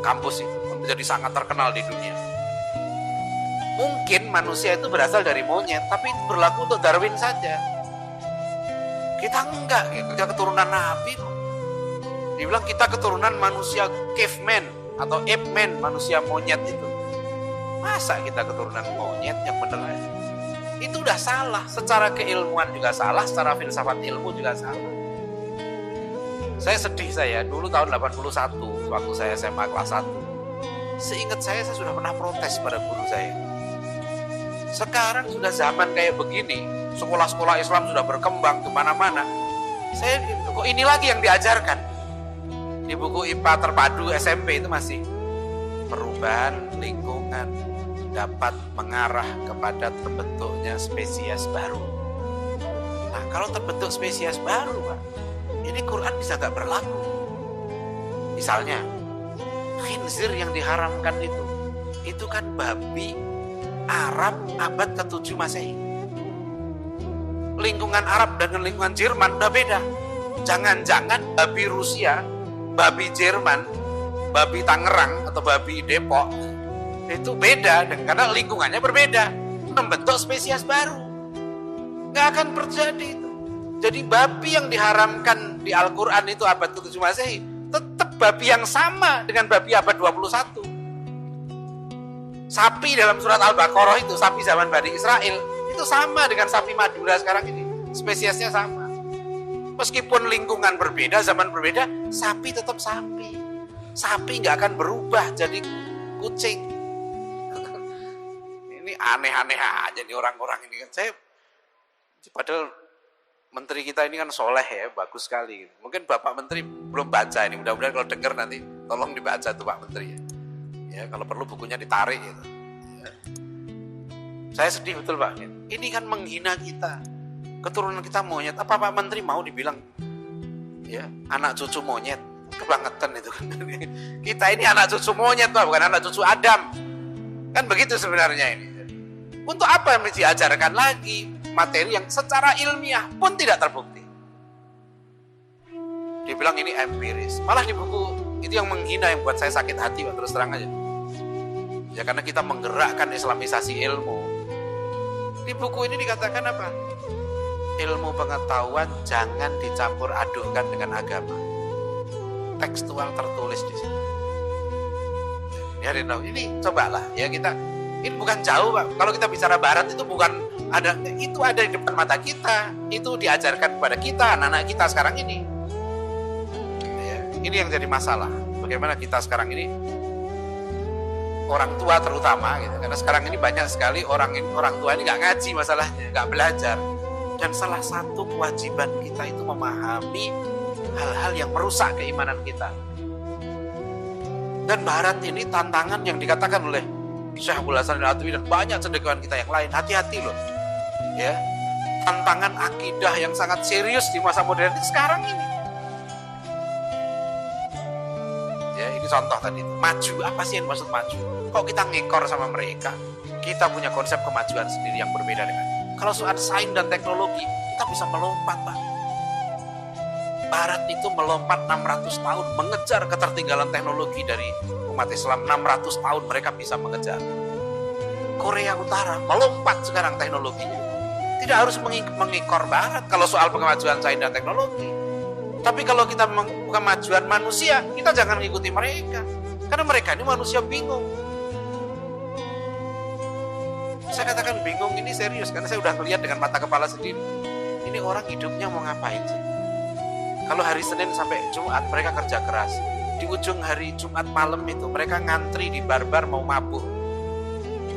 kampus itu, menjadi sangat terkenal di dunia. Mungkin manusia itu berasal dari monyet, tapi itu berlaku untuk Darwin saja. Kita enggak, kita keturunan Nabi kok. Dibilang kita keturunan manusia caveman atau ape man, manusia monyet itu. Masa kita keturunan monyet yang bener aja? Itu udah salah, secara keilmuan juga salah, secara filsafat ilmu juga salah. Saya sedih dulu tahun 81 waktu saya SMA kelas 1. Seingat saya sudah pernah protes pada guru saya. Sekarang sudah zaman kayak begini, sekolah-sekolah Islam sudah berkembang kemana-mana. Saya kok ini lagi yang diajarkan. Di buku IPA terpadu SMP itu masih perubahan lingkungan dapat mengarah kepada terbentuknya spesies baru. Nah, kalau terbentuk spesies baru, Pak, ini Quran bisa nggak berlaku. Misalnya, khinzir yang diharamkan itu kan babi Arab abad ke-7 Masehi. Lingkungan Arab dengan lingkungan Jerman udah beda. Jangan-jangan babi Rusia, babi Jerman, babi Tangerang atau babi Depok itu beda karena lingkungannya berbeda, membentuk spesies baru. Nggak akan terjadi itu. Jadi babi yang diharamkan di Al-Quran itu abad ke-7 Masehi tetap babi yang sama dengan babi abad 21. Sapi dalam surat Al-Baqarah itu, sapi zaman Bani Israel, itu sama dengan sapi Madura sekarang ini. Spesiesnya sama. Meskipun lingkungan berbeda, zaman berbeda, sapi tetap sapi. Sapi nggak akan berubah jadi kucing. Ini aneh-aneh aja nih orang-orang ini. Padahal menteri kita ini kan soleh ya, bagus sekali. Mungkin Bapak Menteri belum baca ini, mudah-mudahan kalau dengar nanti tolong dibaca tuh Pak Menteri ya. Ya, kalau perlu bukunya ditarik gitu. Ya. Saya sedih betul Pak. Ini kan menghina kita. Keturunan kita monyet. Apa Pak Menteri mau dibilang ya anak cucu monyet? Kebangetan itu kan. Kita ini anak cucu monyet Pak, bukan anak cucu Adam. Kan begitu sebenarnya ini. Untuk apa yang diajarkan lagi materi yang secara ilmiah pun tidak terbukti? Dibilang ini empiris. Malah di buku itu yang menghina, yang buat saya sakit hati Pak, terus terang aja. Ya karena kita menggerakkan islamisasi ilmu. Di buku ini dikatakan apa? Ilmu pengetahuan jangan dicampur adukkan dengan agama. Tekstual tertulis di sini. Ya Rino, ini cobalah ya kita. Ini bukan jauh Pak. Kalau kita bicara barat itu bukan ada, itu ada di depan mata kita. Itu diajarkan kepada kita, anak-anak kita sekarang ini. Ya, ini yang jadi masalah. Bagaimana kita sekarang ini, orang tua terutama gitu. Karena sekarang ini banyak sekali orang tua ini nggak ngaji masalahnya, nggak belajar. Dan salah satu kewajiban kita itu memahami hal-hal yang merusak keimanan kita. Dan barat ini tantangan yang dikatakan oleh Syekh Abdul Hasan Al-Atwi dan banyak cendekiawan kita yang lain, hati-hati loh. Ya. Tantangan akidah yang sangat serius di masa modern sekarang ini. Ya, ini contoh tadi. Maju, apa sih yang maksud maju? Kok kita ngekor sama mereka? Kita punya konsep kemajuan sendiri yang berbeda dengan. Kalau soal sains dan teknologi, kita bisa melompat, Pak. Barat itu melompat 600 tahun, mengejar ketertinggalan teknologi dari umat Islam. 600 tahun mereka bisa mengejar. Korea Utara melompat sekarang teknologinya. Tidak harus mengekor Barat kalau soal kemajuan sains dan teknologi. Tapi kalau kita kemajuan manusia, kita jangan mengikuti mereka. Karena mereka ini manusia bingung. Saya katakan bingung ini serius, karena saya udah melihat dengan mata kepala sendiri. Ini orang hidupnya mau ngapain sih? Kalau hari Senin sampai Jumat mereka kerja keras. Di ujung hari Jumat malam itu mereka ngantri di bar-bar mau mabuk.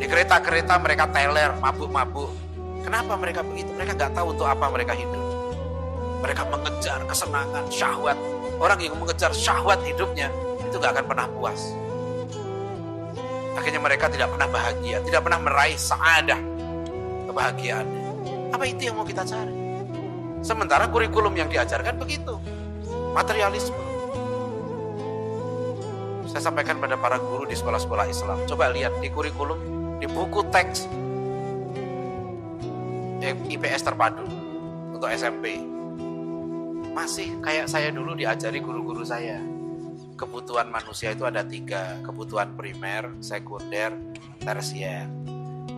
Di kereta-kereta mereka teler, mabuk-mabuk. Kenapa mereka begitu? Mereka nggak tahu untuk apa mereka hidup. Mereka mengejar kesenangan, syahwat. Orang yang mengejar syahwat hidupnya itu nggak akan pernah puas. Akhirnya mereka tidak pernah bahagia, tidak pernah meraih sa'adah, kebahagiaan. Apa itu yang mau kita cari? Sementara kurikulum yang diajarkan begitu, materialisme. Saya sampaikan pada para guru di sekolah-sekolah Islam, coba lihat di kurikulum, di buku teks IPS terpadu untuk SMP, masih kayak saya dulu diajari guru-guru saya. Kebutuhan manusia itu ada 3, kebutuhan primer, sekunder, tersier.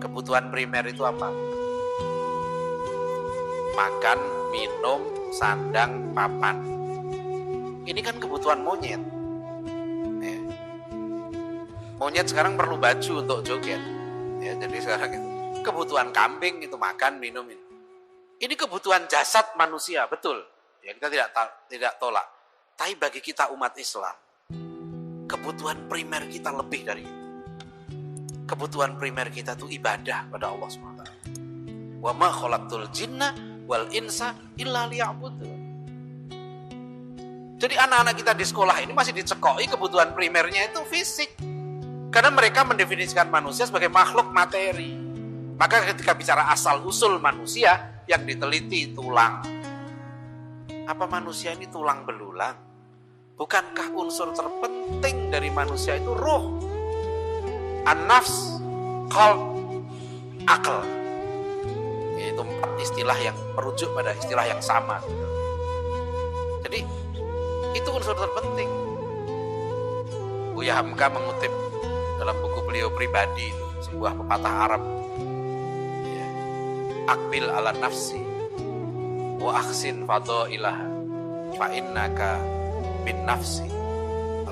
Kebutuhan primer itu apa? Makan, minum, sandang, papan. Ini kan kebutuhan monyet. Ya. Monyet sekarang perlu baju untuk joget. Ya, jadi sekarang itu kebutuhan kambing itu makan, minum. Ini kebutuhan jasad manusia, betul. Ya, kita tidak tolak. Tapi bagi kita umat Islam, kebutuhan primer kita lebih dari itu. Kebutuhan primer kita itu ibadah pada Allah SWT. Wa ma khalaqtul jinna wal insa illa liya'budun. Jadi anak-anak kita di sekolah ini masih dicekoi kebutuhan primernya itu fisik. Karena mereka mendefinisikan manusia sebagai makhluk materi. Maka ketika bicara asal-usul manusia, yang diteliti tulang. Apa manusia ini tulang belulang? Bukankah unsur terpenting dari manusia itu ruh? An-nafs, qalb, akal. Yaitu 4 istilah yang merujuk pada istilah yang sama. Jadi itu unsur terpenting. Buya Hamka mengutip dalam buku beliau pribadi sebuah pepatah Arab. Ya. Akbil ala nafsi wa ahsin fadailaha fa innaka bin nafsi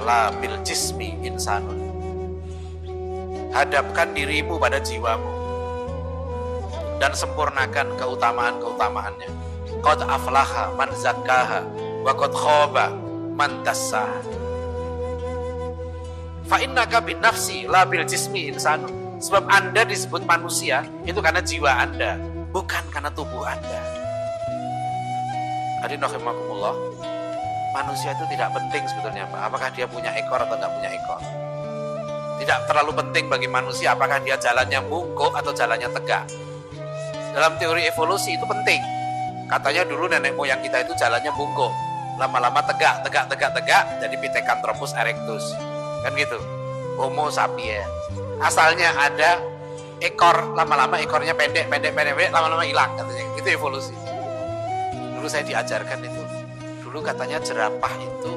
la bil jismi insanun. Hadapkan dirimu pada jiwamu dan sempurnakan keutamaan-keutamaannya. Qad aflaha man zakkaha wa qad khaba man dassaha. Fa innaka bin nafsi la bil jismi insanun. Sebab Anda disebut manusia itu karena jiwa Anda, bukan karena tubuh Anda. Hadirin rahimakumullah, manusia itu tidak penting sebetulnya, Pak. Apakah dia punya ekor atau tidak punya ekor? Tidak terlalu penting bagi manusia apakah dia jalannya bungkuk atau jalannya tegak. Dalam teori evolusi itu penting. Katanya dulu nenek moyang kita itu jalannya bungkuk, lama-lama tegak, jadi Pithecanthropus erectus. Kan gitu. Homo sapiens. Asalnya ada ekor, lama-lama ekornya pendek, lama-lama hilang katanya. Itu evolusi. Dulu saya diajarkan itu. Dulu katanya jerapah itu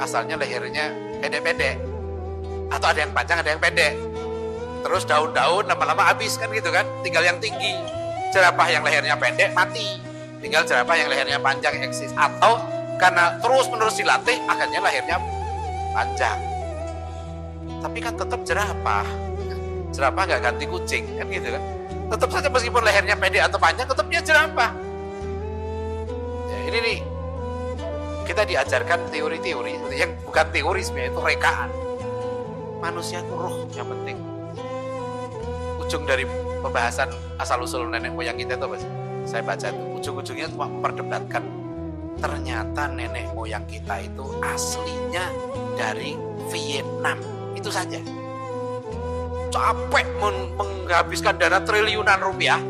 asalnya lehernya pendek-pendek. Atau ada yang panjang, ada yang pendek. Terus daun-daun lama-lama habis kan gitu kan. Tinggal yang tinggi. Jerapah yang lehernya pendek mati. Tinggal jerapah yang lehernya panjang eksis. Atau karena terus-menerus dilatih akhirnya lehernya panjang. Tapi kan tetap jerapah. Jerapah nggak ganti kucing kan gitu kan. Tetap saja meskipun lehernya pendek atau panjang, tetap dia jerapah. Ya, ini nih kita diajarkan teori-teori yang bukan teori sebenarnya, itu rekaan. Manusia itu roh yang penting. Ujung dari pembahasan asal-usul nenek moyang kita itu apa sih? Saya baca itu ujung-ujungnya cuma memperdebatkan ternyata nenek moyang kita itu aslinya dari Vietnam. Itu saja. Capek menghabiskan dana triliunan rupiah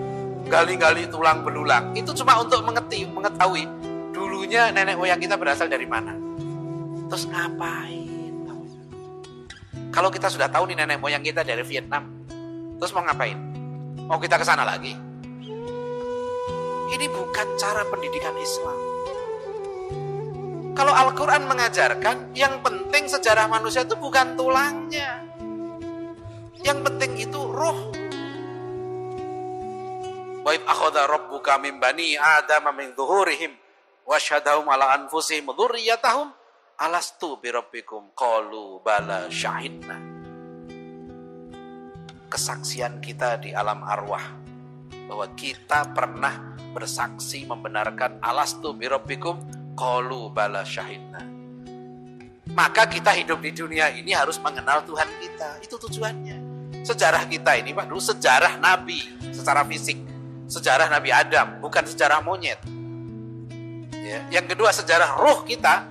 gali-gali tulang belulang. Itu cuma untuk mengetahui dulunya nenek moyang kita berasal dari mana. Terus ngapain? Kalau kita sudah tahu nih nenek moyang kita dari Vietnam, terus mau ngapain? Mau kita ke sana lagi? Ini bukan cara pendidikan Islam. Kalau Al-Quran mengajarkan, yang penting sejarah manusia itu bukan tulangnya. Yang penting itu ruh. Wa idh akhadha rabbuka min bani Adama min dhuhurihim wa syahadahum ala anfusihim dzurriyyatahum alastu birabbikum qalu bala syahidna. Kesaksian kita di alam arwah bahwa kita pernah bersaksi membenarkan alastu birabbikum qalu bala syahidna. Maka kita hidup di dunia ini harus mengenal Tuhan kita. Itu tujuannya. Sejarah kita ini Pak, dulu sejarah Nabi secara fisik, sejarah Nabi Adam, bukan sejarah monyet. Ya. Yang kedua sejarah ruh kita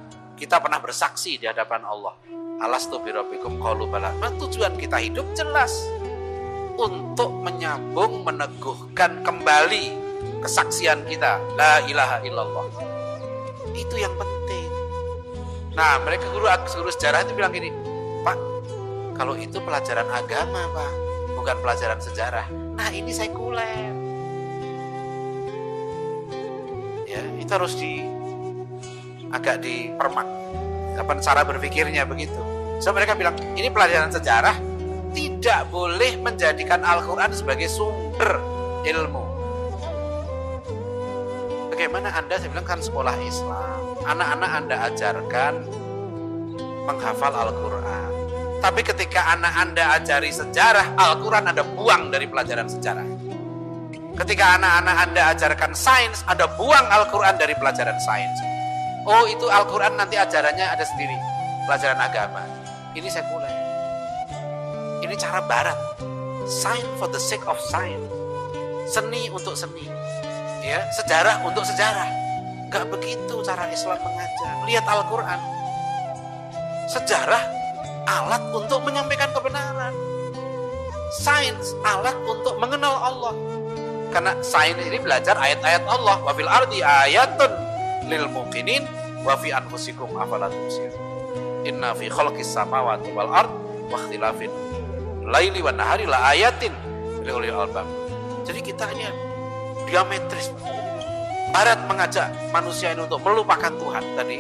pernah bersaksi di hadapan Allah. Alastu birabbikum qalu bala. Nah, tujuan kita hidup jelas untuk menyambung, meneguhkan kembali kesaksian kita la ilaha illallah. Itu yang penting. Nah, mereka guru sejarah itu bilang gini, Pak, kalau itu pelajaran agama, Pak, bukan pelajaran sejarah. Nah, ini sekuler. Ya, itu harus agak dipermak. Apa cara berpikirnya begitu. So mereka bilang, ini pelajaran sejarah tidak boleh menjadikan Al-Quran sebagai sumber ilmu. Bagaimana Anda, saya bilang kan sekolah Islam, anak-anak Anda ajarkan menghafal Al-Quran. Tapi ketika anak Anda ajari sejarah, Al-Quran Anda buang dari pelajaran sejarah. Ketika anak-anak Anda ajarkan sains, Anda buang Al-Quran dari pelajaran sains. Oh, itu Al-Quran nanti ajarannya ada sendiri, pelajaran agama. Ini sekuler. Ini cara barat. Science for the sake of science. Seni untuk seni. Ya, sejarah untuk sejarah. Gak begitu cara Islam mengajar. Lihat Al-Quran. Sejarah alat untuk menyampaikan kebenaran. Sains alat untuk mengenal Allah. Karena sains ini belajar ayat-ayat Allah. Wa fil ardi ayatun lil muqinin wa fi anfusikum afala tubsirun. Inna fi khalqis samawati wal ard wa ikhtilafin laili wan nahari la ayatin lil ulil albab. Jadi kita ini diametris. Barat mengajak manusia ini untuk melupakan Tuhan. Tadi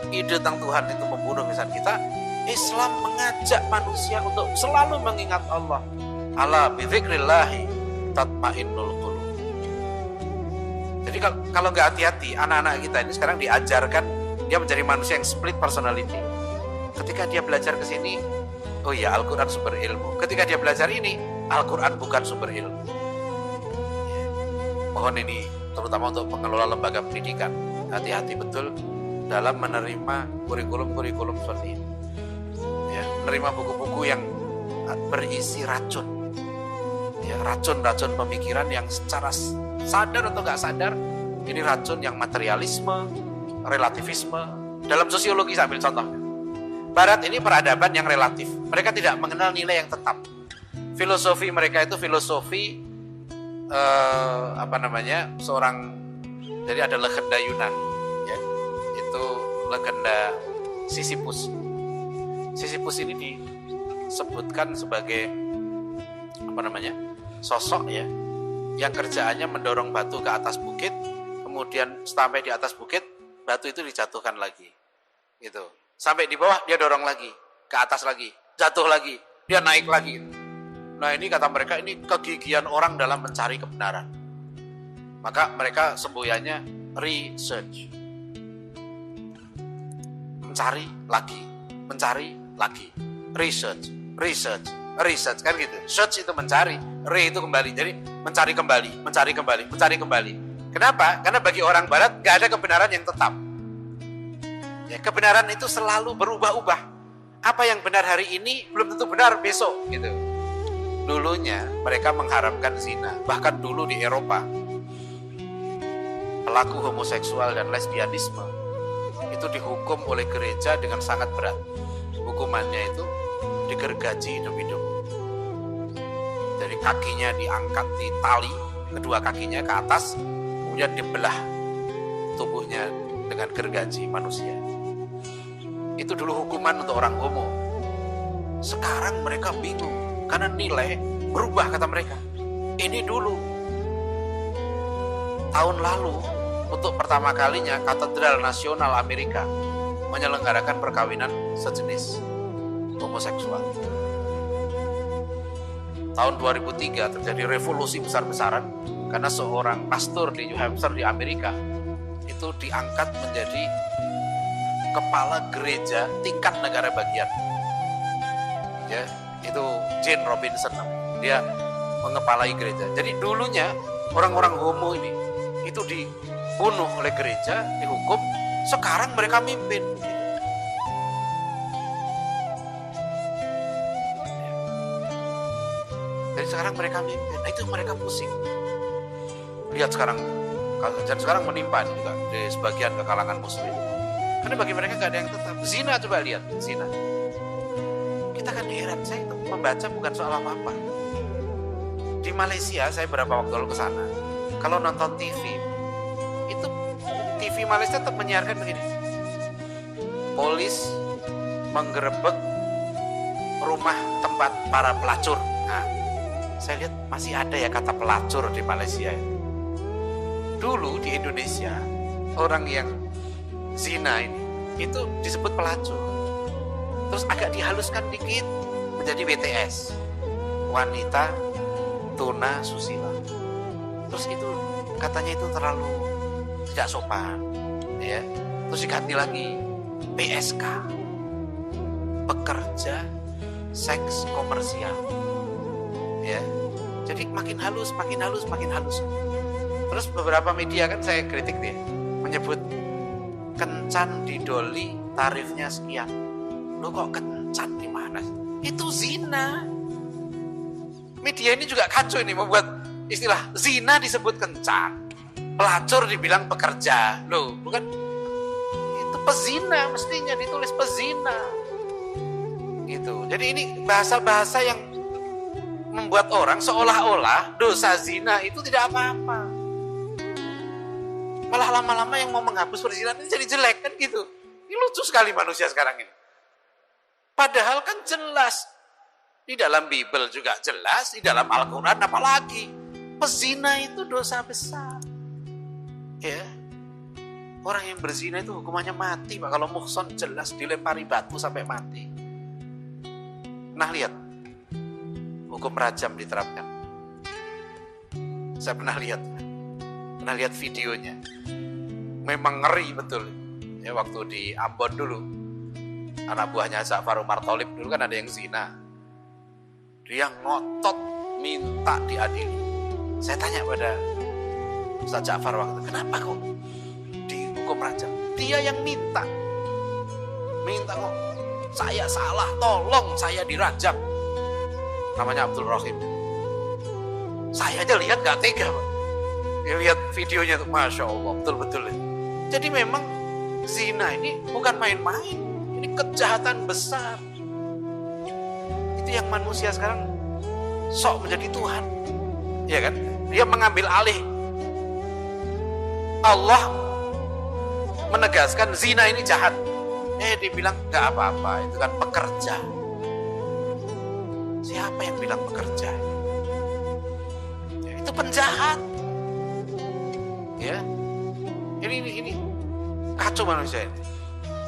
ide tentang Tuhan itu membunuh misalnya kita. Islam mengajak manusia untuk selalu mengingat Allah. Ala bi dzikrillahi tatmainnul qulub. Jadi kalau nggak hati-hati, anak-anak kita ini sekarang diajarkan dia menjadi manusia yang split personality. Ketika dia belajar ke sini, oh ya Al-Quran sumber ilmu. Ketika dia belajar ini, Al-Quran bukan sumber ilmu. Mohon ini terutama untuk pengelola lembaga pendidikan, hati-hati betul dalam menerima kurikulum-kurikulum seperti ini. Ya, menerima buku-buku yang berisi racun. Ya, racun-racun pemikiran yang secara sadar atau nggak sadar, ini racun yang materialisme, relativisme. Dalam sosiologi saya ambil contohnya. Barat ini peradaban yang relatif. Mereka tidak mengenal nilai yang tetap. Filosofi mereka itu filosofi seorang, jadi ada legenda Yunani, ya, itu legenda Sisyphus. Sisyphus ini disebutkan sebagai sosok ya, yang kerjaannya mendorong batu ke atas bukit, kemudian sampai di atas bukit batu itu dijatuhkan lagi, gitu. Sampai di bawah dia dorong lagi, ke atas lagi, jatuh lagi, dia naik lagi. Nah ini kata mereka, ini kegigihan orang dalam mencari kebenaran. Maka mereka semboyannya research. Mencari lagi, research kan gitu. Search itu mencari, itu kembali. Jadi mencari kembali. Kenapa? Karena bagi orang barat gak ada kebenaran yang tetap. Ya, kebenaran itu selalu berubah-ubah. Apa yang benar hari ini belum tentu benar besok, gitu. Dulunya mereka mengharamkan zina. Bahkan dulu di Eropa, pelaku homoseksual dan lesbianisme itu dihukum oleh gereja dengan sangat berat. Hukumannya itu digergaji hidup-hidup. Dari kakinya diangkat di tali, kedua kakinya ke atas, kemudian dibelah tubuhnya dengan gergaji manusia. Itu dulu hukuman untuk orang homo. Sekarang mereka bingung karena nilai berubah, kata mereka. Ini dulu. Tahun lalu untuk pertama kalinya Katedral Nasional Amerika menyelenggarakan perkawinan sejenis homoseksual. Tahun 2003 terjadi revolusi besar-besaran karena seorang pastor di New Hampshire di Amerika itu diangkat menjadi kepala gereja tingkat negara bagian. Ya, itu Jane Robinson, dia mengepalai gereja. Jadi dulunya orang-orang homo ini itu dibunuh oleh gereja, dihukum. Sekarang mereka mimpin. Jadi sekarang mereka mimpin. Nah, itu mereka pusing. Lihat sekarang, dan sekarang menimpa juga di sebagian ke kalangan muslim. Karena bagi mereka gak ada yang tetap. Zina, coba lihat zina. Kita kan heran, saya membaca bukan soal apa-apa. Di Malaysia, saya beberapa waktu lalu ke sana. Kalau nonton TV, itu TV Malaysia tetap menyiarkan begini. Polis menggerebek rumah tempat para pelacur. Nah, saya lihat masih ada ya kata pelacur di Malaysia. Dulu di Indonesia, orang yang zina ini itu disebut pelacur. Terus agak dihaluskan dikit menjadi WTS, wanita tuna susila. Terus itu katanya itu terlalu tidak sopan, ya. Terus diganti lagi PSK, pekerja seks komersial, ya. Jadi makin halus, makin halus, makin halus. Terus beberapa media kan saya kritik dia, menyebut kencan didoli tarifnya sekian. Loh kok kencan di mana? Itu zina. Media ini juga kacau ini membuat istilah zina disebut kencan, pelacur dibilang pekerja. Loh, bukan itu pezina, mestinya ditulis pezina. Gitu. Jadi ini bahasa-bahasa yang membuat orang seolah-olah dosa zina itu tidak apa-apa. Malah lama-lama yang mau menghapus perzinahan ini jadi jelek kan gitu. Ini lucu sekali manusia sekarang ini. Padahal kan jelas. Di dalam Bible juga jelas, di dalam Al-Quran apalagi. Pezina itu dosa besar. Ya. Orang yang berzina itu hukumannya mati, Pak. Kalau muhson jelas dilempari batu sampai mati. Nah lihat. Hukum rajam diterapkan. Saya pernah lihat videonya. Memang ngeri betul. Ya waktu di Ambon dulu, anak buahnya Ja'far Umar Tholib dulu kan ada yang zina. Dia ngotot minta diadili. Saya tanya pada Ustaz Ja'far waktu itu, kenapa kok dihukum rajam? Dia yang minta kok. Saya salah, tolong saya dirajam. Namanya Abdul Rahim. Saya aja lihat gak tega, Pak. Dia lihat videonya tuh, Masya Allah, betul-betul. Jadi memang zina ini bukan main-main. Ini kejahatan besar. Itu yang manusia sekarang sok menjadi Tuhan. Ya kan? Dia mengambil alih. Allah menegaskan zina ini jahat. Dibilang gak apa-apa, itu kan pekerja. Siapa yang bilang pekerja? Ya, itu penjahat. Ya, ini kacau manusia ini.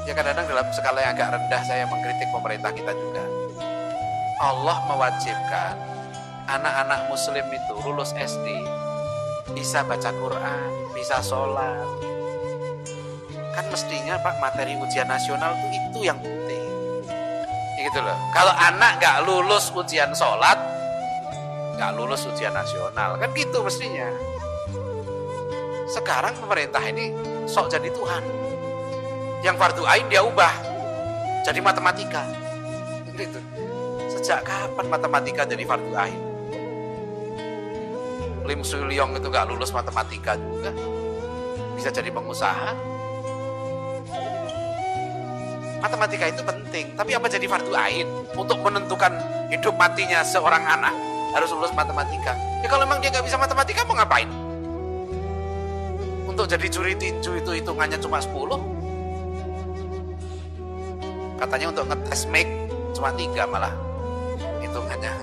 Ya kadang-kadang dalam skala yang agak rendah saya mengkritik pemerintah kita juga. Allah mewajibkan anak-anak muslim itu lulus SD bisa baca Quran, bisa sholat. Kan mestinya Pak materi ujian nasional itu yang penting. Gitu loh. Kalau anak gak lulus ujian sholat, gak lulus ujian nasional, kan gitu mestinya. Sekarang pemerintah ini sok jadi Tuhan. Yang fardu ain dia ubah jadi matematika. Gitu. Sejak kapan matematika jadi fardu ain? Lim Sulyong itu gak lulus matematika juga, bisa jadi pengusaha. Matematika itu penting, tapi apa jadi fardu ain untuk menentukan hidup matinya seorang anak harus lulus matematika? Ya kalau memang dia gak bisa matematika mau ngapain? Untuk jadi juri tinju itu hitungannya cuma 10. Katanya untuk ngetes make cuma 3 malah hitungannya.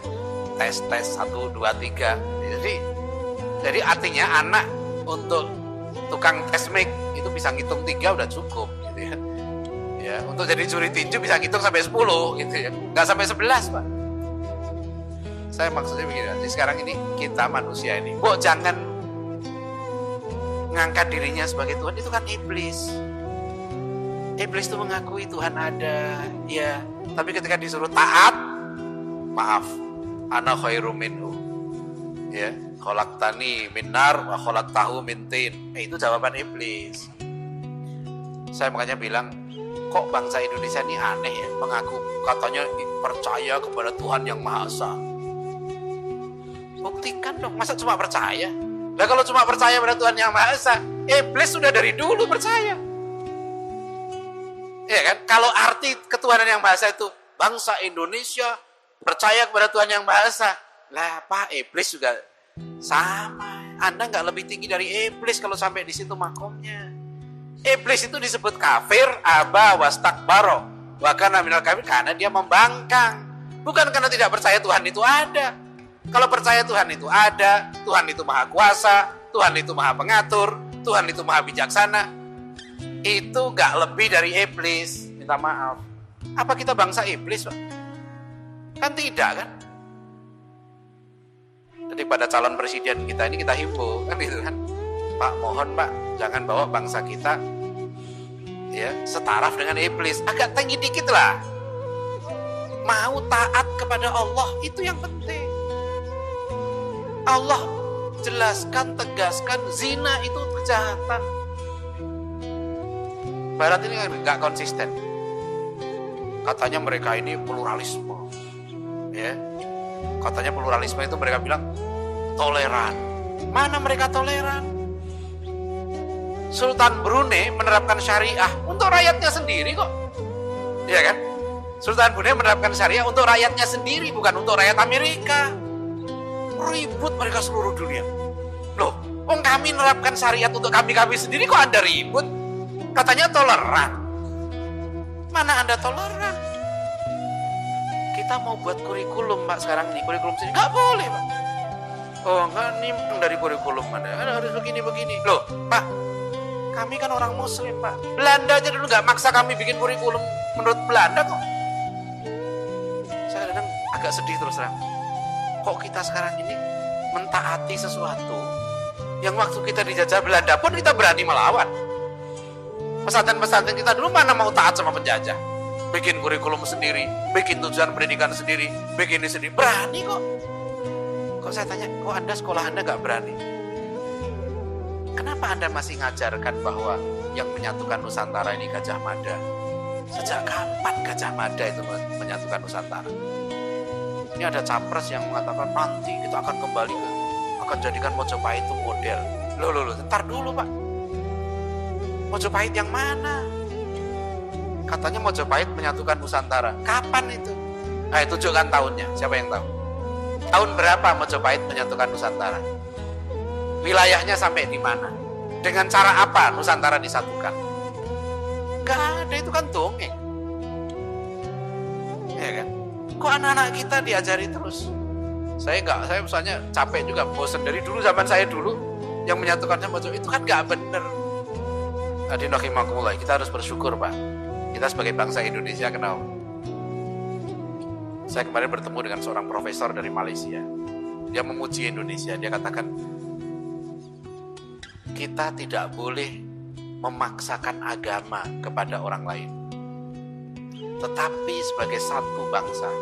Tes 1, 2, 3. Jadi artinya anak untuk tukang tes make itu bisa ngitung 3 udah cukup gitu ya. Ya, untuk jadi juri tinju bisa ngitung sampai 10 gitu ya. Enggak sampai 11, Pak. Saya maksudnya begini, jadi sekarang ini kita manusia ini, jangan ngangkat dirinya sebagai Tuhan, itu kan iblis. Iblis itu mengakui Tuhan ada, ya, tapi ketika disuruh taat, maaf, ana khairum minhu. Ya, khalaqtani min nar wa khalaqtahu min tin. Itu jawaban iblis. Saya makanya bilang, kok bangsa Indonesia ini aneh ya, mengaku katanya percaya kepada Tuhan yang Maha Esa. Buktikan dong, masa cuma percaya? Nah kalau cuma percaya pada Tuhan yang Maha Esa, iblis sudah dari dulu percaya. Ya kan? Kalau arti ketuhanan yang Maha Esa itu bangsa Indonesia percaya kepada Tuhan yang Maha Esa, lah Pak, iblis juga Sama. Anda nggak lebih tinggi dari iblis kalau sampai di situ makomnya. Iblis itu disebut kafir, aba wastakbaro, wa kana minal kafir, karena dia membangkang. Bukan karena tidak percaya Tuhan itu ada. Kalau percaya Tuhan itu ada, Tuhan itu maha kuasa, Tuhan itu maha pengatur, Tuhan itu maha bijaksana, itu gak lebih dari iblis. Minta maaf. Apa kita bangsa iblis, Pak? Kan tidak, kan? Jadi pada calon presiden kita ini kita himbau, kan gitu kan? Pak, mohon Pak, jangan bawa bangsa kita ya setaraf dengan iblis. Agak tinggi dikit lah. Mau taat kepada Allah, itu yang penting. Allah jelaskan, tegaskan, zina itu kejahatan. Barat ini nggak konsisten. Katanya mereka ini pluralisme, ya. Katanya pluralisme itu mereka bilang toleran. Mana mereka toleran? Sultan Brunei menerapkan syariah untuk rakyatnya sendiri kok, ya kan? Sultan Brunei menerapkan syariah untuk rakyatnya sendiri, bukan untuk rakyat Amerika. Ribut mereka seluruh dunia. Loh, kami menerapkan syariat untuk kami sendiri, kok Anda ribut? Katanya toleran. Mana Anda toleran? Kita mau buat kurikulum, Pak, sekarang ini. Kurikulum sini. Nggak boleh, Pak. Oh, nggak nimpang dari kurikulum Anda. Harus begini-begini. Loh, Pak, kami kan orang Muslim, Pak. Belanda aja dulu nggak maksa kami bikin kurikulum menurut Belanda kok. Saya kadang agak sedih terus terang. Kok kita sekarang ini mentaati sesuatu yang waktu kita dijajah Belanda pun kita berani melawan. Pesantren-pesantren kita dulu mana mau taat sama penjajah? Bikin kurikulum sendiri, bikin tujuan pendidikan sendiri, bikin ini sendiri. Berani kok. Kok saya tanya, kok Anda sekolah Anda gak berani? Kenapa Anda masih ngajarkan bahwa yang menyatukan Nusantara ini Gajah Mada? Sejak kapan Gajah Mada itu menyatukan Nusantara? Ini ada capres yang mengatakan nanti kita akan kembali akan jadikan Mojopahit itu model. Loh, ntar dulu Pak. Mojopahit yang mana? Katanya Mojopahit menyatukan Nusantara. Kapan itu? Tunjukkan tahunnya. Siapa yang tahu? Tahun berapa Mojopahit menyatukan Nusantara? Wilayahnya sampai di mana? Dengan cara apa Nusantara disatukan? Gak ada, itu kan dongeng. Ya kan? Kok anak-anak kita diajari terus? Saya misalnya capek juga, bosan dari dulu, zaman saya dulu yang menyatukannya Mojopahit itu kan gak bener. Hadirin rahimakumullah, kita harus bersyukur Pak. Kita sebagai bangsa Indonesia kenal. Saya kemarin bertemu dengan seorang profesor dari Malaysia. Dia memuji Indonesia. Dia katakan, kita tidak boleh memaksakan agama kepada orang lain. Tetapi sebagai satu bangsa,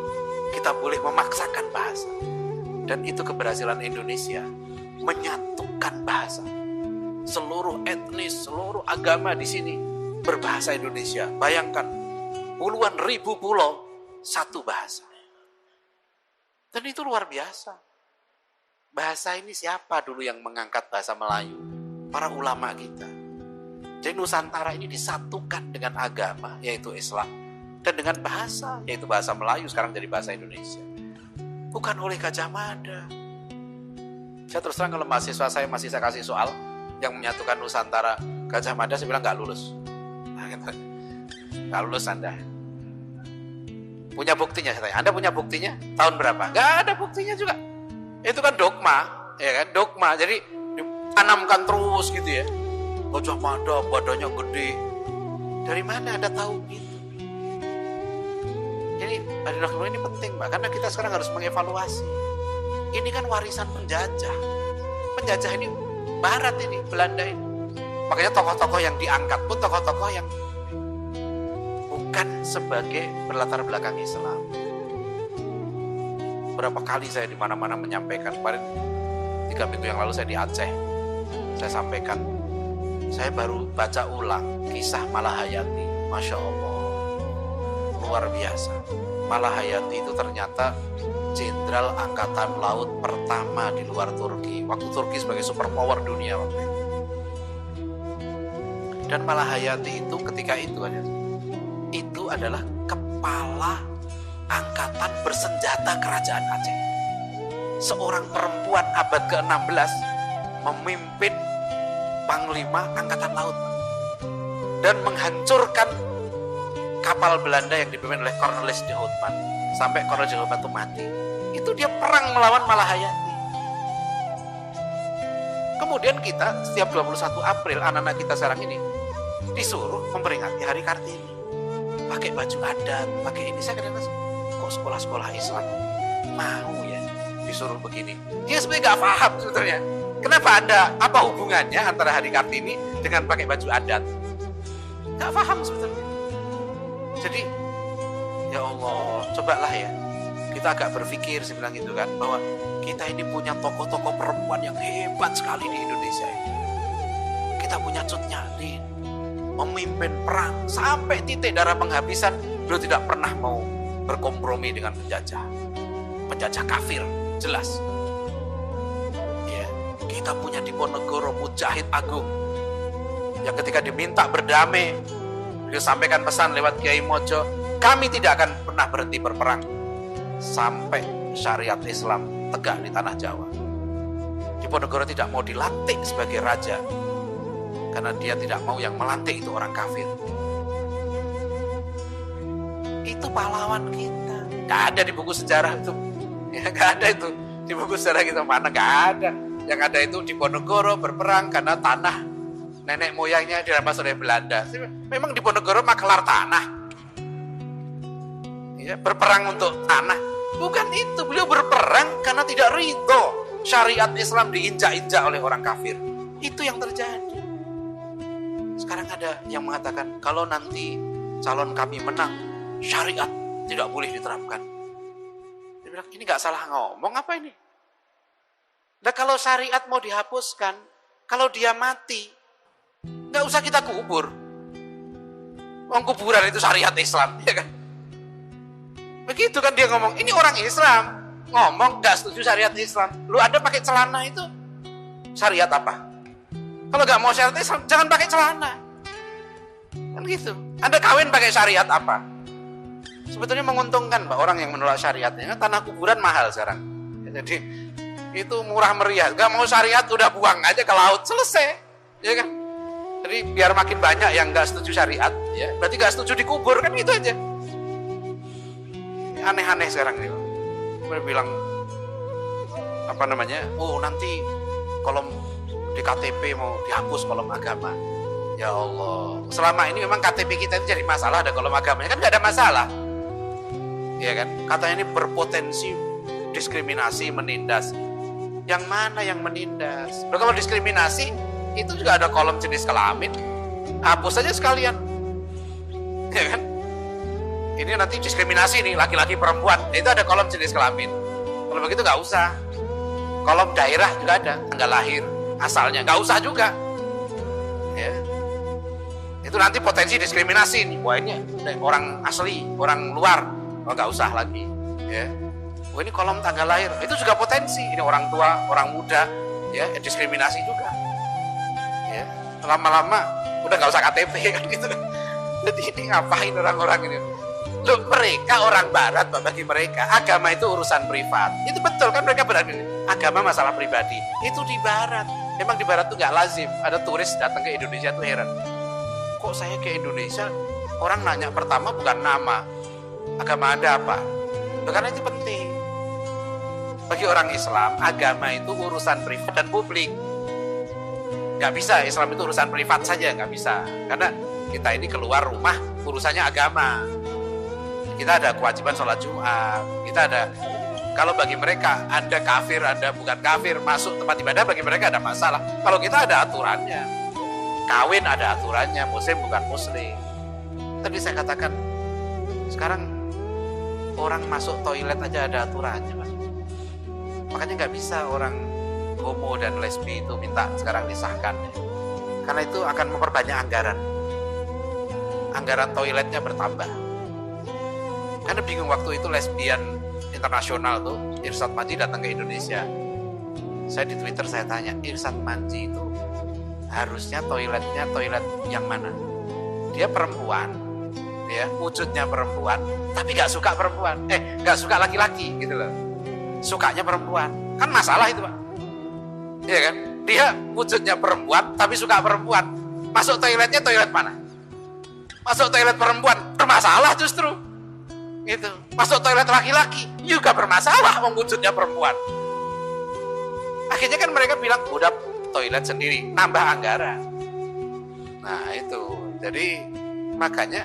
kita boleh memaksakan bahasa. Dan itu keberhasilan Indonesia, menyatukan bahasa. Seluruh etnis, seluruh agama di sini berbahasa Indonesia. Bayangkan, puluhan ribu pulau, satu bahasa. Dan itu luar biasa. Bahasa ini siapa dulu yang mengangkat bahasa Melayu? Para ulama kita. Jadi Nusantara ini disatukan dengan agama, yaitu Islam. Dan dengan bahasa, yaitu bahasa Melayu, sekarang jadi bahasa Indonesia. Bukan oleh Gajah Mada. Saya terus terang kalau mahasiswa saya masih saya kasih soal yang menyatukan Nusantara, Gajah Mada, saya bilang nggak lulus. Nggak lulus Anda. Punya buktinya, saya tanya. Anda punya buktinya? Tahun berapa? Nggak ada buktinya juga. Itu kan dogma, ya kan? Dogma. Jadi ditanamkan terus gitu ya. Gajah Mada, badannya gede. Dari mana Anda tahu gitu? Jadi ini penting Mbak, karena kita sekarang harus mengevaluasi. Ini kan warisan penjajah. Penjajah ini Barat ini, Belanda ini. Makanya tokoh-tokoh yang diangkat pun tokoh-tokoh yang bukan sebagai berlatar belakang Islam. Berapa kali saya di mana-mana menyampaikan, kemarin 3 minggu yang lalu saya di Aceh, saya sampaikan, saya baru baca ulang kisah Malahayati, Masya Allah, luar biasa. Malahayati itu ternyata Jenderal Angkatan Laut pertama di luar Turki, waktu Turki sebagai superpower dunia waktu itu. Dan Malahayati itu ketika itu adalah kepala angkatan bersenjata kerajaan Aceh. seorang perempuan abad ke-16 memimpin panglima angkatan laut dan menghancurkan kapal Belanda yang dipimpin oleh Cornelis de Houtman sampai Cornelis de Houtman itu mati. Itu dia perang melawan Malahayati. Kemudian kita setiap 21 April anak-anak kita sekarang ini disuruh memperingati Hari Kartini, pakai baju adat, pakai ini. Saya kadang-kadang kok sekolah-sekolah Islam mau ya disuruh begini. Dia sebenarnya nggak paham sebetulnya. Kenapa apa hubungannya antara Hari Kartini dengan pakai baju adat? Nggak paham sebetulnya. Jadi ya Allah, cobalah ya kita agak berpikir, saya bilang gitu kan, bahwa kita ini punya tokoh-tokoh perempuan yang hebat sekali di Indonesia ini. Kita punya Cut Nyak memimpin perang sampai titik darah penghabisan. Beliau tidak pernah mau berkompromi dengan penjajah kafir, jelas. Ya, kita punya Diponegoro Mujahid Agung yang ketika diminta berdamai, beliau sampaikan pesan lewat Kiai Mojo, kami tidak akan pernah berhenti berperang sampai syariat Islam tegak di tanah Jawa. Diponegoro tidak mau dilantik sebagai raja karena dia tidak mau yang melantik itu orang kafir. Itu pahlawan kita. Gak ada di buku sejarah itu. Ya, gak ada itu di buku sejarah kita, mana gak ada. Yang ada itu Diponegoro berperang karena tanah nenek moyangnya dirampas oleh Belanda. Memang Diponegoro makelar tanah. Ya, berperang untuk tanah. Bukan itu, beliau berperang karena tidak ridho syariat Islam diinjak-injak oleh orang kafir. Itu yang terjadi. Sekarang ada yang mengatakan kalau nanti calon kami menang, syariat tidak boleh diterapkan. Dia bilang ini gak salah ngomong apa ini? Nah kalau syariat mau dihapuskan, kalau dia mati, gak usah kita kubur. Wong kuburan itu syariat Islam, ya kan? Begitu kan dia ngomong, ini orang Islam ngomong gak setuju syariat Islam. Lu ada pakai celana itu syariat apa? Kalau gak mau syariat Islam, jangan pakai celana. Kan gitu. Anda kawin pakai syariat apa? Sebetulnya menguntungkan Mbak orang yang menolak syariatnya. Tanah kuburan mahal sekarang. Jadi itu murah meriah. Gak mau syariat udah buang aja ke laut, selesai. Ya kan? Jadi biar makin banyak yang gak setuju syariat, ya berarti gak setuju dikubur, kan gitu aja. Aneh-aneh sekarang nih. Gue bilang apa namanya? Oh nanti kolom di KTP mau dihapus kolom agama. Ya Allah, selama ini memang KTP kita itu jadi masalah, ada kolom agamanya kan nggak ada masalah. Ya kan? Katanya ini berpotensi diskriminasi, menindas. Yang mana yang menindas? Kalau diskriminasi itu juga ada kolom jenis kelamin. Hapus aja sekalian. Ya kan? Ini nanti diskriminasi nih, laki-laki perempuan, itu ada kolom jenis kelamin. Kalau begitu nggak usah. Kolom daerah juga ada, tanggal lahir, asalnya nggak usah juga. Ya. Itu nanti potensi diskriminasi nih. Wah ini orang asli, orang luar, oh, nggak usah lagi. Ya. Wah ini kolom tanggal lahir, itu juga potensi. Ini orang tua, orang muda, ya diskriminasi juga. Ya. Lama-lama udah nggak usah KTP kan gitu. Jadi ini ngapain orang-orang ini? Loh, mereka orang barat, bagi mereka agama itu urusan privat. Itu betul kan, mereka berani agama masalah pribadi. Itu di barat. Memang di barat tuh nggak lazim ada turis datang ke Indonesia tuh heran. Kok saya ke Indonesia orang nanya pertama bukan nama, agama Anda apa? Loh, karena itu penting. Bagi orang Islam, agama itu urusan privat dan publik. Nggak bisa Islam itu urusan privat saja, nggak bisa. Karena kita ini keluar rumah urusannya agama. Kita ada kewajiban sholat Jumat, kita ada, kalau bagi mereka Anda kafir, Anda bukan kafir, masuk tempat ibadah bagi mereka ada masalah. Kalau kita ada aturannya, kawin ada aturannya, muslim bukan muslim. Tadi saya katakan, sekarang orang masuk toilet aja ada aturannya, Mas. Makanya nggak bisa orang homo dan lesbi itu minta sekarang disahkan, karena itu akan memperbanyak anggaran. Anggaran toiletnya bertambah. Karena bingung waktu itu lesbian internasional tuh, Irsad Manji datang ke Indonesia. Saya di Twitter saya tanya, Irsad Manji itu harusnya toiletnya toilet yang mana? Dia perempuan, ya wujudnya perempuan, tapi nggak suka perempuan, nggak suka laki-laki gitu loh. Sukanya perempuan. Kan masalah itu Pak. Iya kan? Dia wujudnya perempuan tapi suka perempuan. Masuk toiletnya toilet mana? Masuk toilet perempuan bermasalah justru. Gitu. Masuk toilet laki-laki juga bermasalah wujudnya perempuan. Akhirnya kan mereka bilang udah toilet sendiri, nambah anggaran. Nah itu, jadi makanya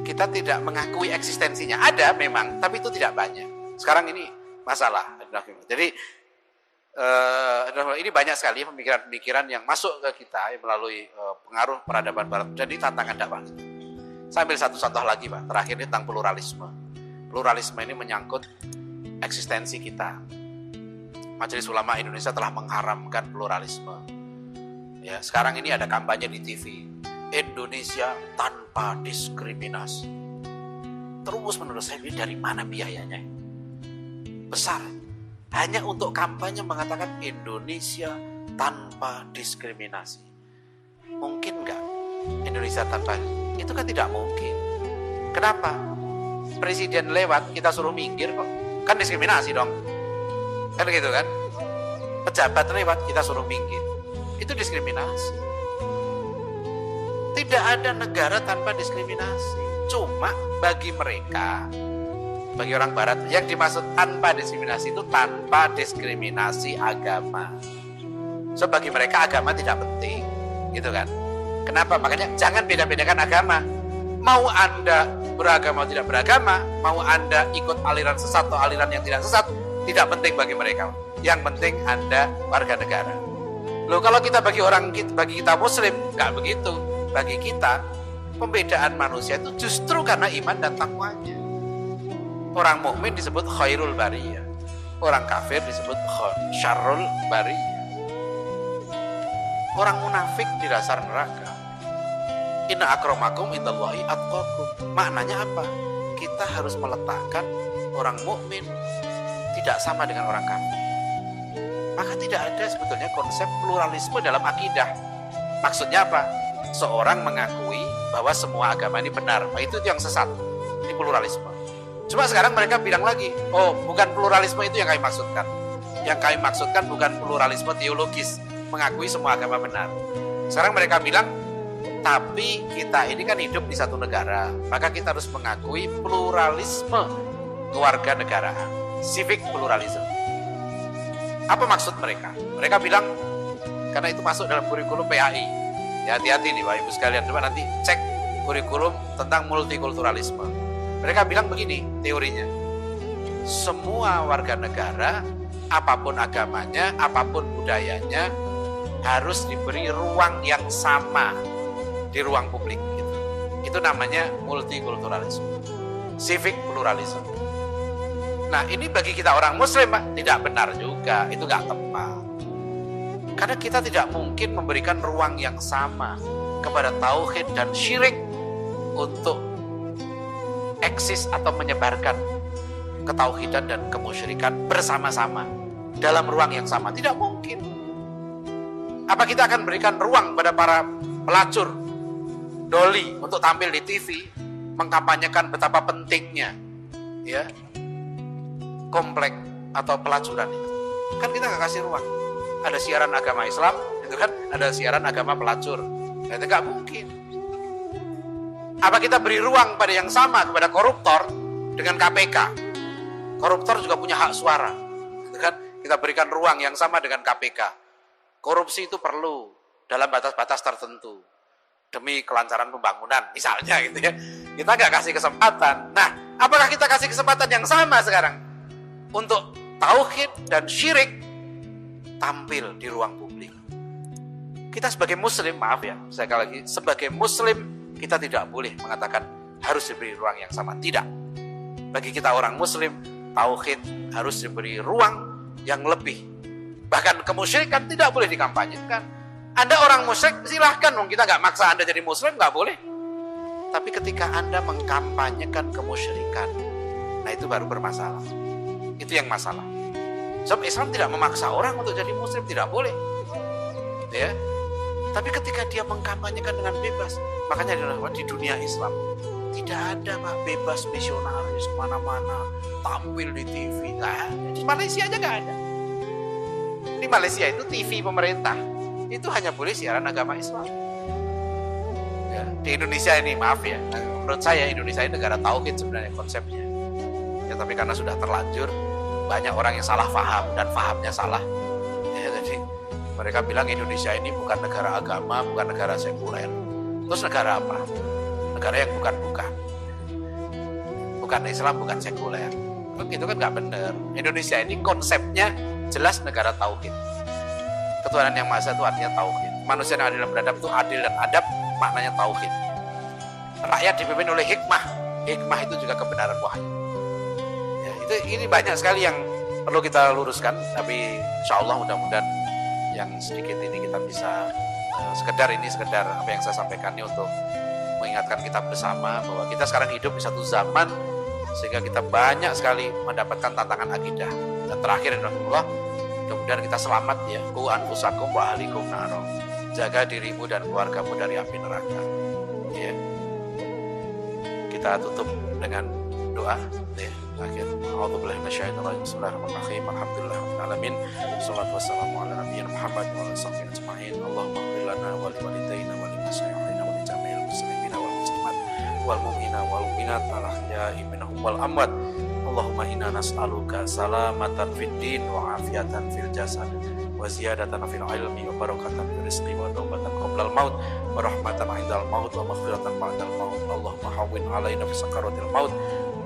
kita tidak mengakui eksistensinya. Ada memang, tapi itu tidak banyak. Sekarang ini masalah. Jadi ini banyak sekali pemikiran-pemikiran yang masuk ke kita melalui pengaruh peradaban barat. Jadi tantangan dakwah kita. Saya ambil satu contoh lagi Pak, terakhir ini tentang pluralisme. Pluralisme ini menyangkut eksistensi kita. Majelis Ulama Indonesia telah mengharamkan pluralisme. Ya, sekarang ini ada kampanye di TV. Indonesia tanpa diskriminasi. Terus menurut saya dari mana biayanya? Besar. Hanya untuk kampanye mengatakan Indonesia tanpa diskriminasi. Mungkin nggak Indonesia tanpa? Itu kan tidak mungkin. Kenapa? Presiden lewat kita suruh minggir kok. Kan diskriminasi dong. Kan gitu kan? Pejabat lewat kita suruh minggir. Itu diskriminasi. Tidak ada negara tanpa diskriminasi. Cuma bagi mereka, bagi orang barat, yang dimaksud tanpa diskriminasi itu tanpa diskriminasi agama. So bagi mereka agama tidak penting. Gitu kan? Kenapa? Makanya jangan beda-bedakan agama. Mau Anda beragama atau tidak beragama, mau Anda ikut aliran sesat atau aliran yang tidak sesat, tidak penting bagi mereka. Yang penting Anda warga negara. Loh kalau kita bagi kita Muslim, nggak begitu. Bagi kita, pembedaan manusia itu justru karena iman dan takwanya. Orang mukmin disebut khairul bariyah. Orang kafir disebut syarrul bariyah. Orang munafik di dasar neraka. Inna akramakum indallahi atqakum. Maknanya apa? Kita harus meletakkan orang mukmin tidak sama dengan orang kafir. Maka tidak ada sebetulnya konsep pluralisme dalam akidah. Maksudnya apa? Seorang mengakui bahwa semua agama ini benar. Nah, itu yang sesat. Ini pluralisme. Cuma sekarang mereka bilang lagi, oh bukan pluralisme itu yang kami maksudkan. Yang kami maksudkan bukan pluralisme teologis, mengakui semua agama benar. Sekarang mereka bilang, tapi kita ini kan hidup di satu negara, maka kita harus mengakui pluralisme kewarganegaraan, civic pluralism. Apa maksud mereka? Mereka bilang, karena itu masuk dalam kurikulum PAI. Ya hati-hati nih Bapak Ibu sekalian, coba nanti cek kurikulum tentang multikulturalisme. Mereka bilang begini teorinya, semua warga negara, apapun agamanya, apapun budayanya, harus diberi ruang yang sama di ruang publik. Itu namanya multikulturalisme, civic pluralism. Nah ini bagi kita orang Muslim Pak, tidak benar juga, itu nggak tepat. Karena kita tidak mungkin memberikan ruang yang sama kepada tauhid dan syirik untuk eksis atau menyebarkan ketauhidan dan kemusyrikan bersama-sama dalam ruang yang sama. Tidak mungkin. Apa kita akan berikan ruang pada para pelacur doli untuk tampil di TV, mengkampanyekan betapa pentingnya ya komplek atau pelacuran itu? Kan kita nggak kasih ruang. Ada siaran agama Islam, itu kan ada siaran agama pelacur. Itu nggak mungkin. Apa kita beri ruang pada yang sama kepada koruptor dengan KPK? Koruptor juga punya hak suara. Itu kan kita berikan ruang yang sama dengan KPK. Korupsi itu perlu dalam batas-batas tertentu demi kelancaran pembangunan, misalnya gitu ya. Kita nggak kasih kesempatan. Nah, apakah kita kasih kesempatan yang sama sekarang untuk tauhid dan syirik tampil di ruang publik? Kita sebagai Muslim, maaf ya, sekali lagi, sebagai Muslim kita tidak boleh mengatakan harus diberi ruang yang sama. Tidak. Bagi kita orang Muslim, tauhid harus diberi ruang yang lebih. Bahkan kemusyrikan tidak boleh dikampanyekan. Anda orang musyrik, silahkan, kita nggak maksa Anda jadi Muslim, nggak boleh. Tapi ketika Anda mengkampanyekan kemusyrikan, nah itu baru bermasalah. Itu yang masalah. Sebab Islam tidak memaksa orang untuk jadi Muslim, tidak boleh. Ya. Tapi ketika dia mengkampanyekan dengan bebas, makanya di dunia Islam tidak ada Pak, bebas misionaris kemana-mana, tampil di TV. Nah, di Malaysia aja nggak ada. Di Malaysia itu TV pemerintah itu hanya boleh siaran agama Islam. Ya, di Indonesia ini maaf ya, menurut saya Indonesia ini negara tauhid sebenarnya konsepnya. Ya tapi karena sudah terlanjur banyak orang yang salah paham dan pahamnya salah. Ya, jadi mereka bilang Indonesia ini bukan negara agama, bukan negara sekuler. Terus negara apa? Negara yang bukan-bukan. Bukan Islam, bukan sekuler. Itu kan nggak benar. Indonesia ini konsepnya jelas negara tauhid. Ketuhanan yang Maha Esa itu artinya tauhid. Manusia yang adil dan beradab itu adil dan adab maknanya tauhid. Rakyat dipimpin oleh hikmah. Hikmah itu juga kebenaran wahyu. Ya, ini banyak sekali yang perlu kita luruskan. Tapi insya Allah mudah-mudahan yang sedikit ini kita bisa sekedar apa yang saya sampaikan ini untuk mengingatkan kita bersama bahwa kita sekarang hidup di satu zaman sehingga kita banyak sekali mendapatkan tantangan akidah. Dan terakhir Rasulullah, mudah-mudahan kita selamat ya. Qu anfusakum wa ahlikum naro. Jaga dirimu dan keluargamu dari api neraka. Ya. Kita tutup dengan doa. Ya. Akhir. A'udzubillahi minasyaitonir rajim. Bismillahirrahmanirrahim. Alhamdulillahirabbil alamin. Wassalatu wassalamu ala nabiyyina Muhammad wa ala sahbihi ajma'in. Allahumma ighfir lana wa li walidayna wa li masyayikhina wa li jami'il muslimina wal muslimat wal mu'minina wal mu'minat al-ahya'i minhum wal amwat. Allahumma inna nas'aluka salamatan fid din wa afiatan fil jasad wa ziyadatan fil ilmi wa barakatan fil rizqi wa taubatan qabla al-maut wa rahmatan 'indal maut wa maghfiratan ba'dal maut. Allahumma hawwin 'alaina fi sakaratil maut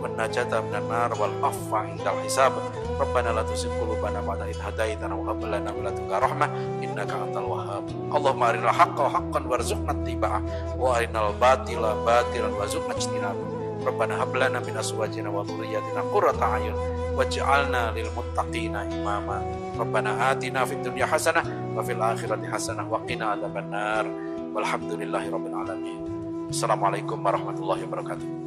wan najata minan nar wal afwa 'indal hisab. Rabbana la tuzigh qulubana ba'da idh hadaitana wa hab lana min ladunka rahmah innaka antal wahhab. Allahumma arinal haqqa haqqan warzuqna ittiba'ah wa arinal batila batilan warzuqna ijtinabah. Rabbana hab lana min azwajina wa dhurriyyatina qurrata a'yun waj'alna lil muttaqina imama. Rabbana atina fid dunya hasanah wa fil akhirati hasanah wa qina adzabannar. Walhamdulillahirabbil alamin. Assalamualaikum warahmatullahi wabarakatuh.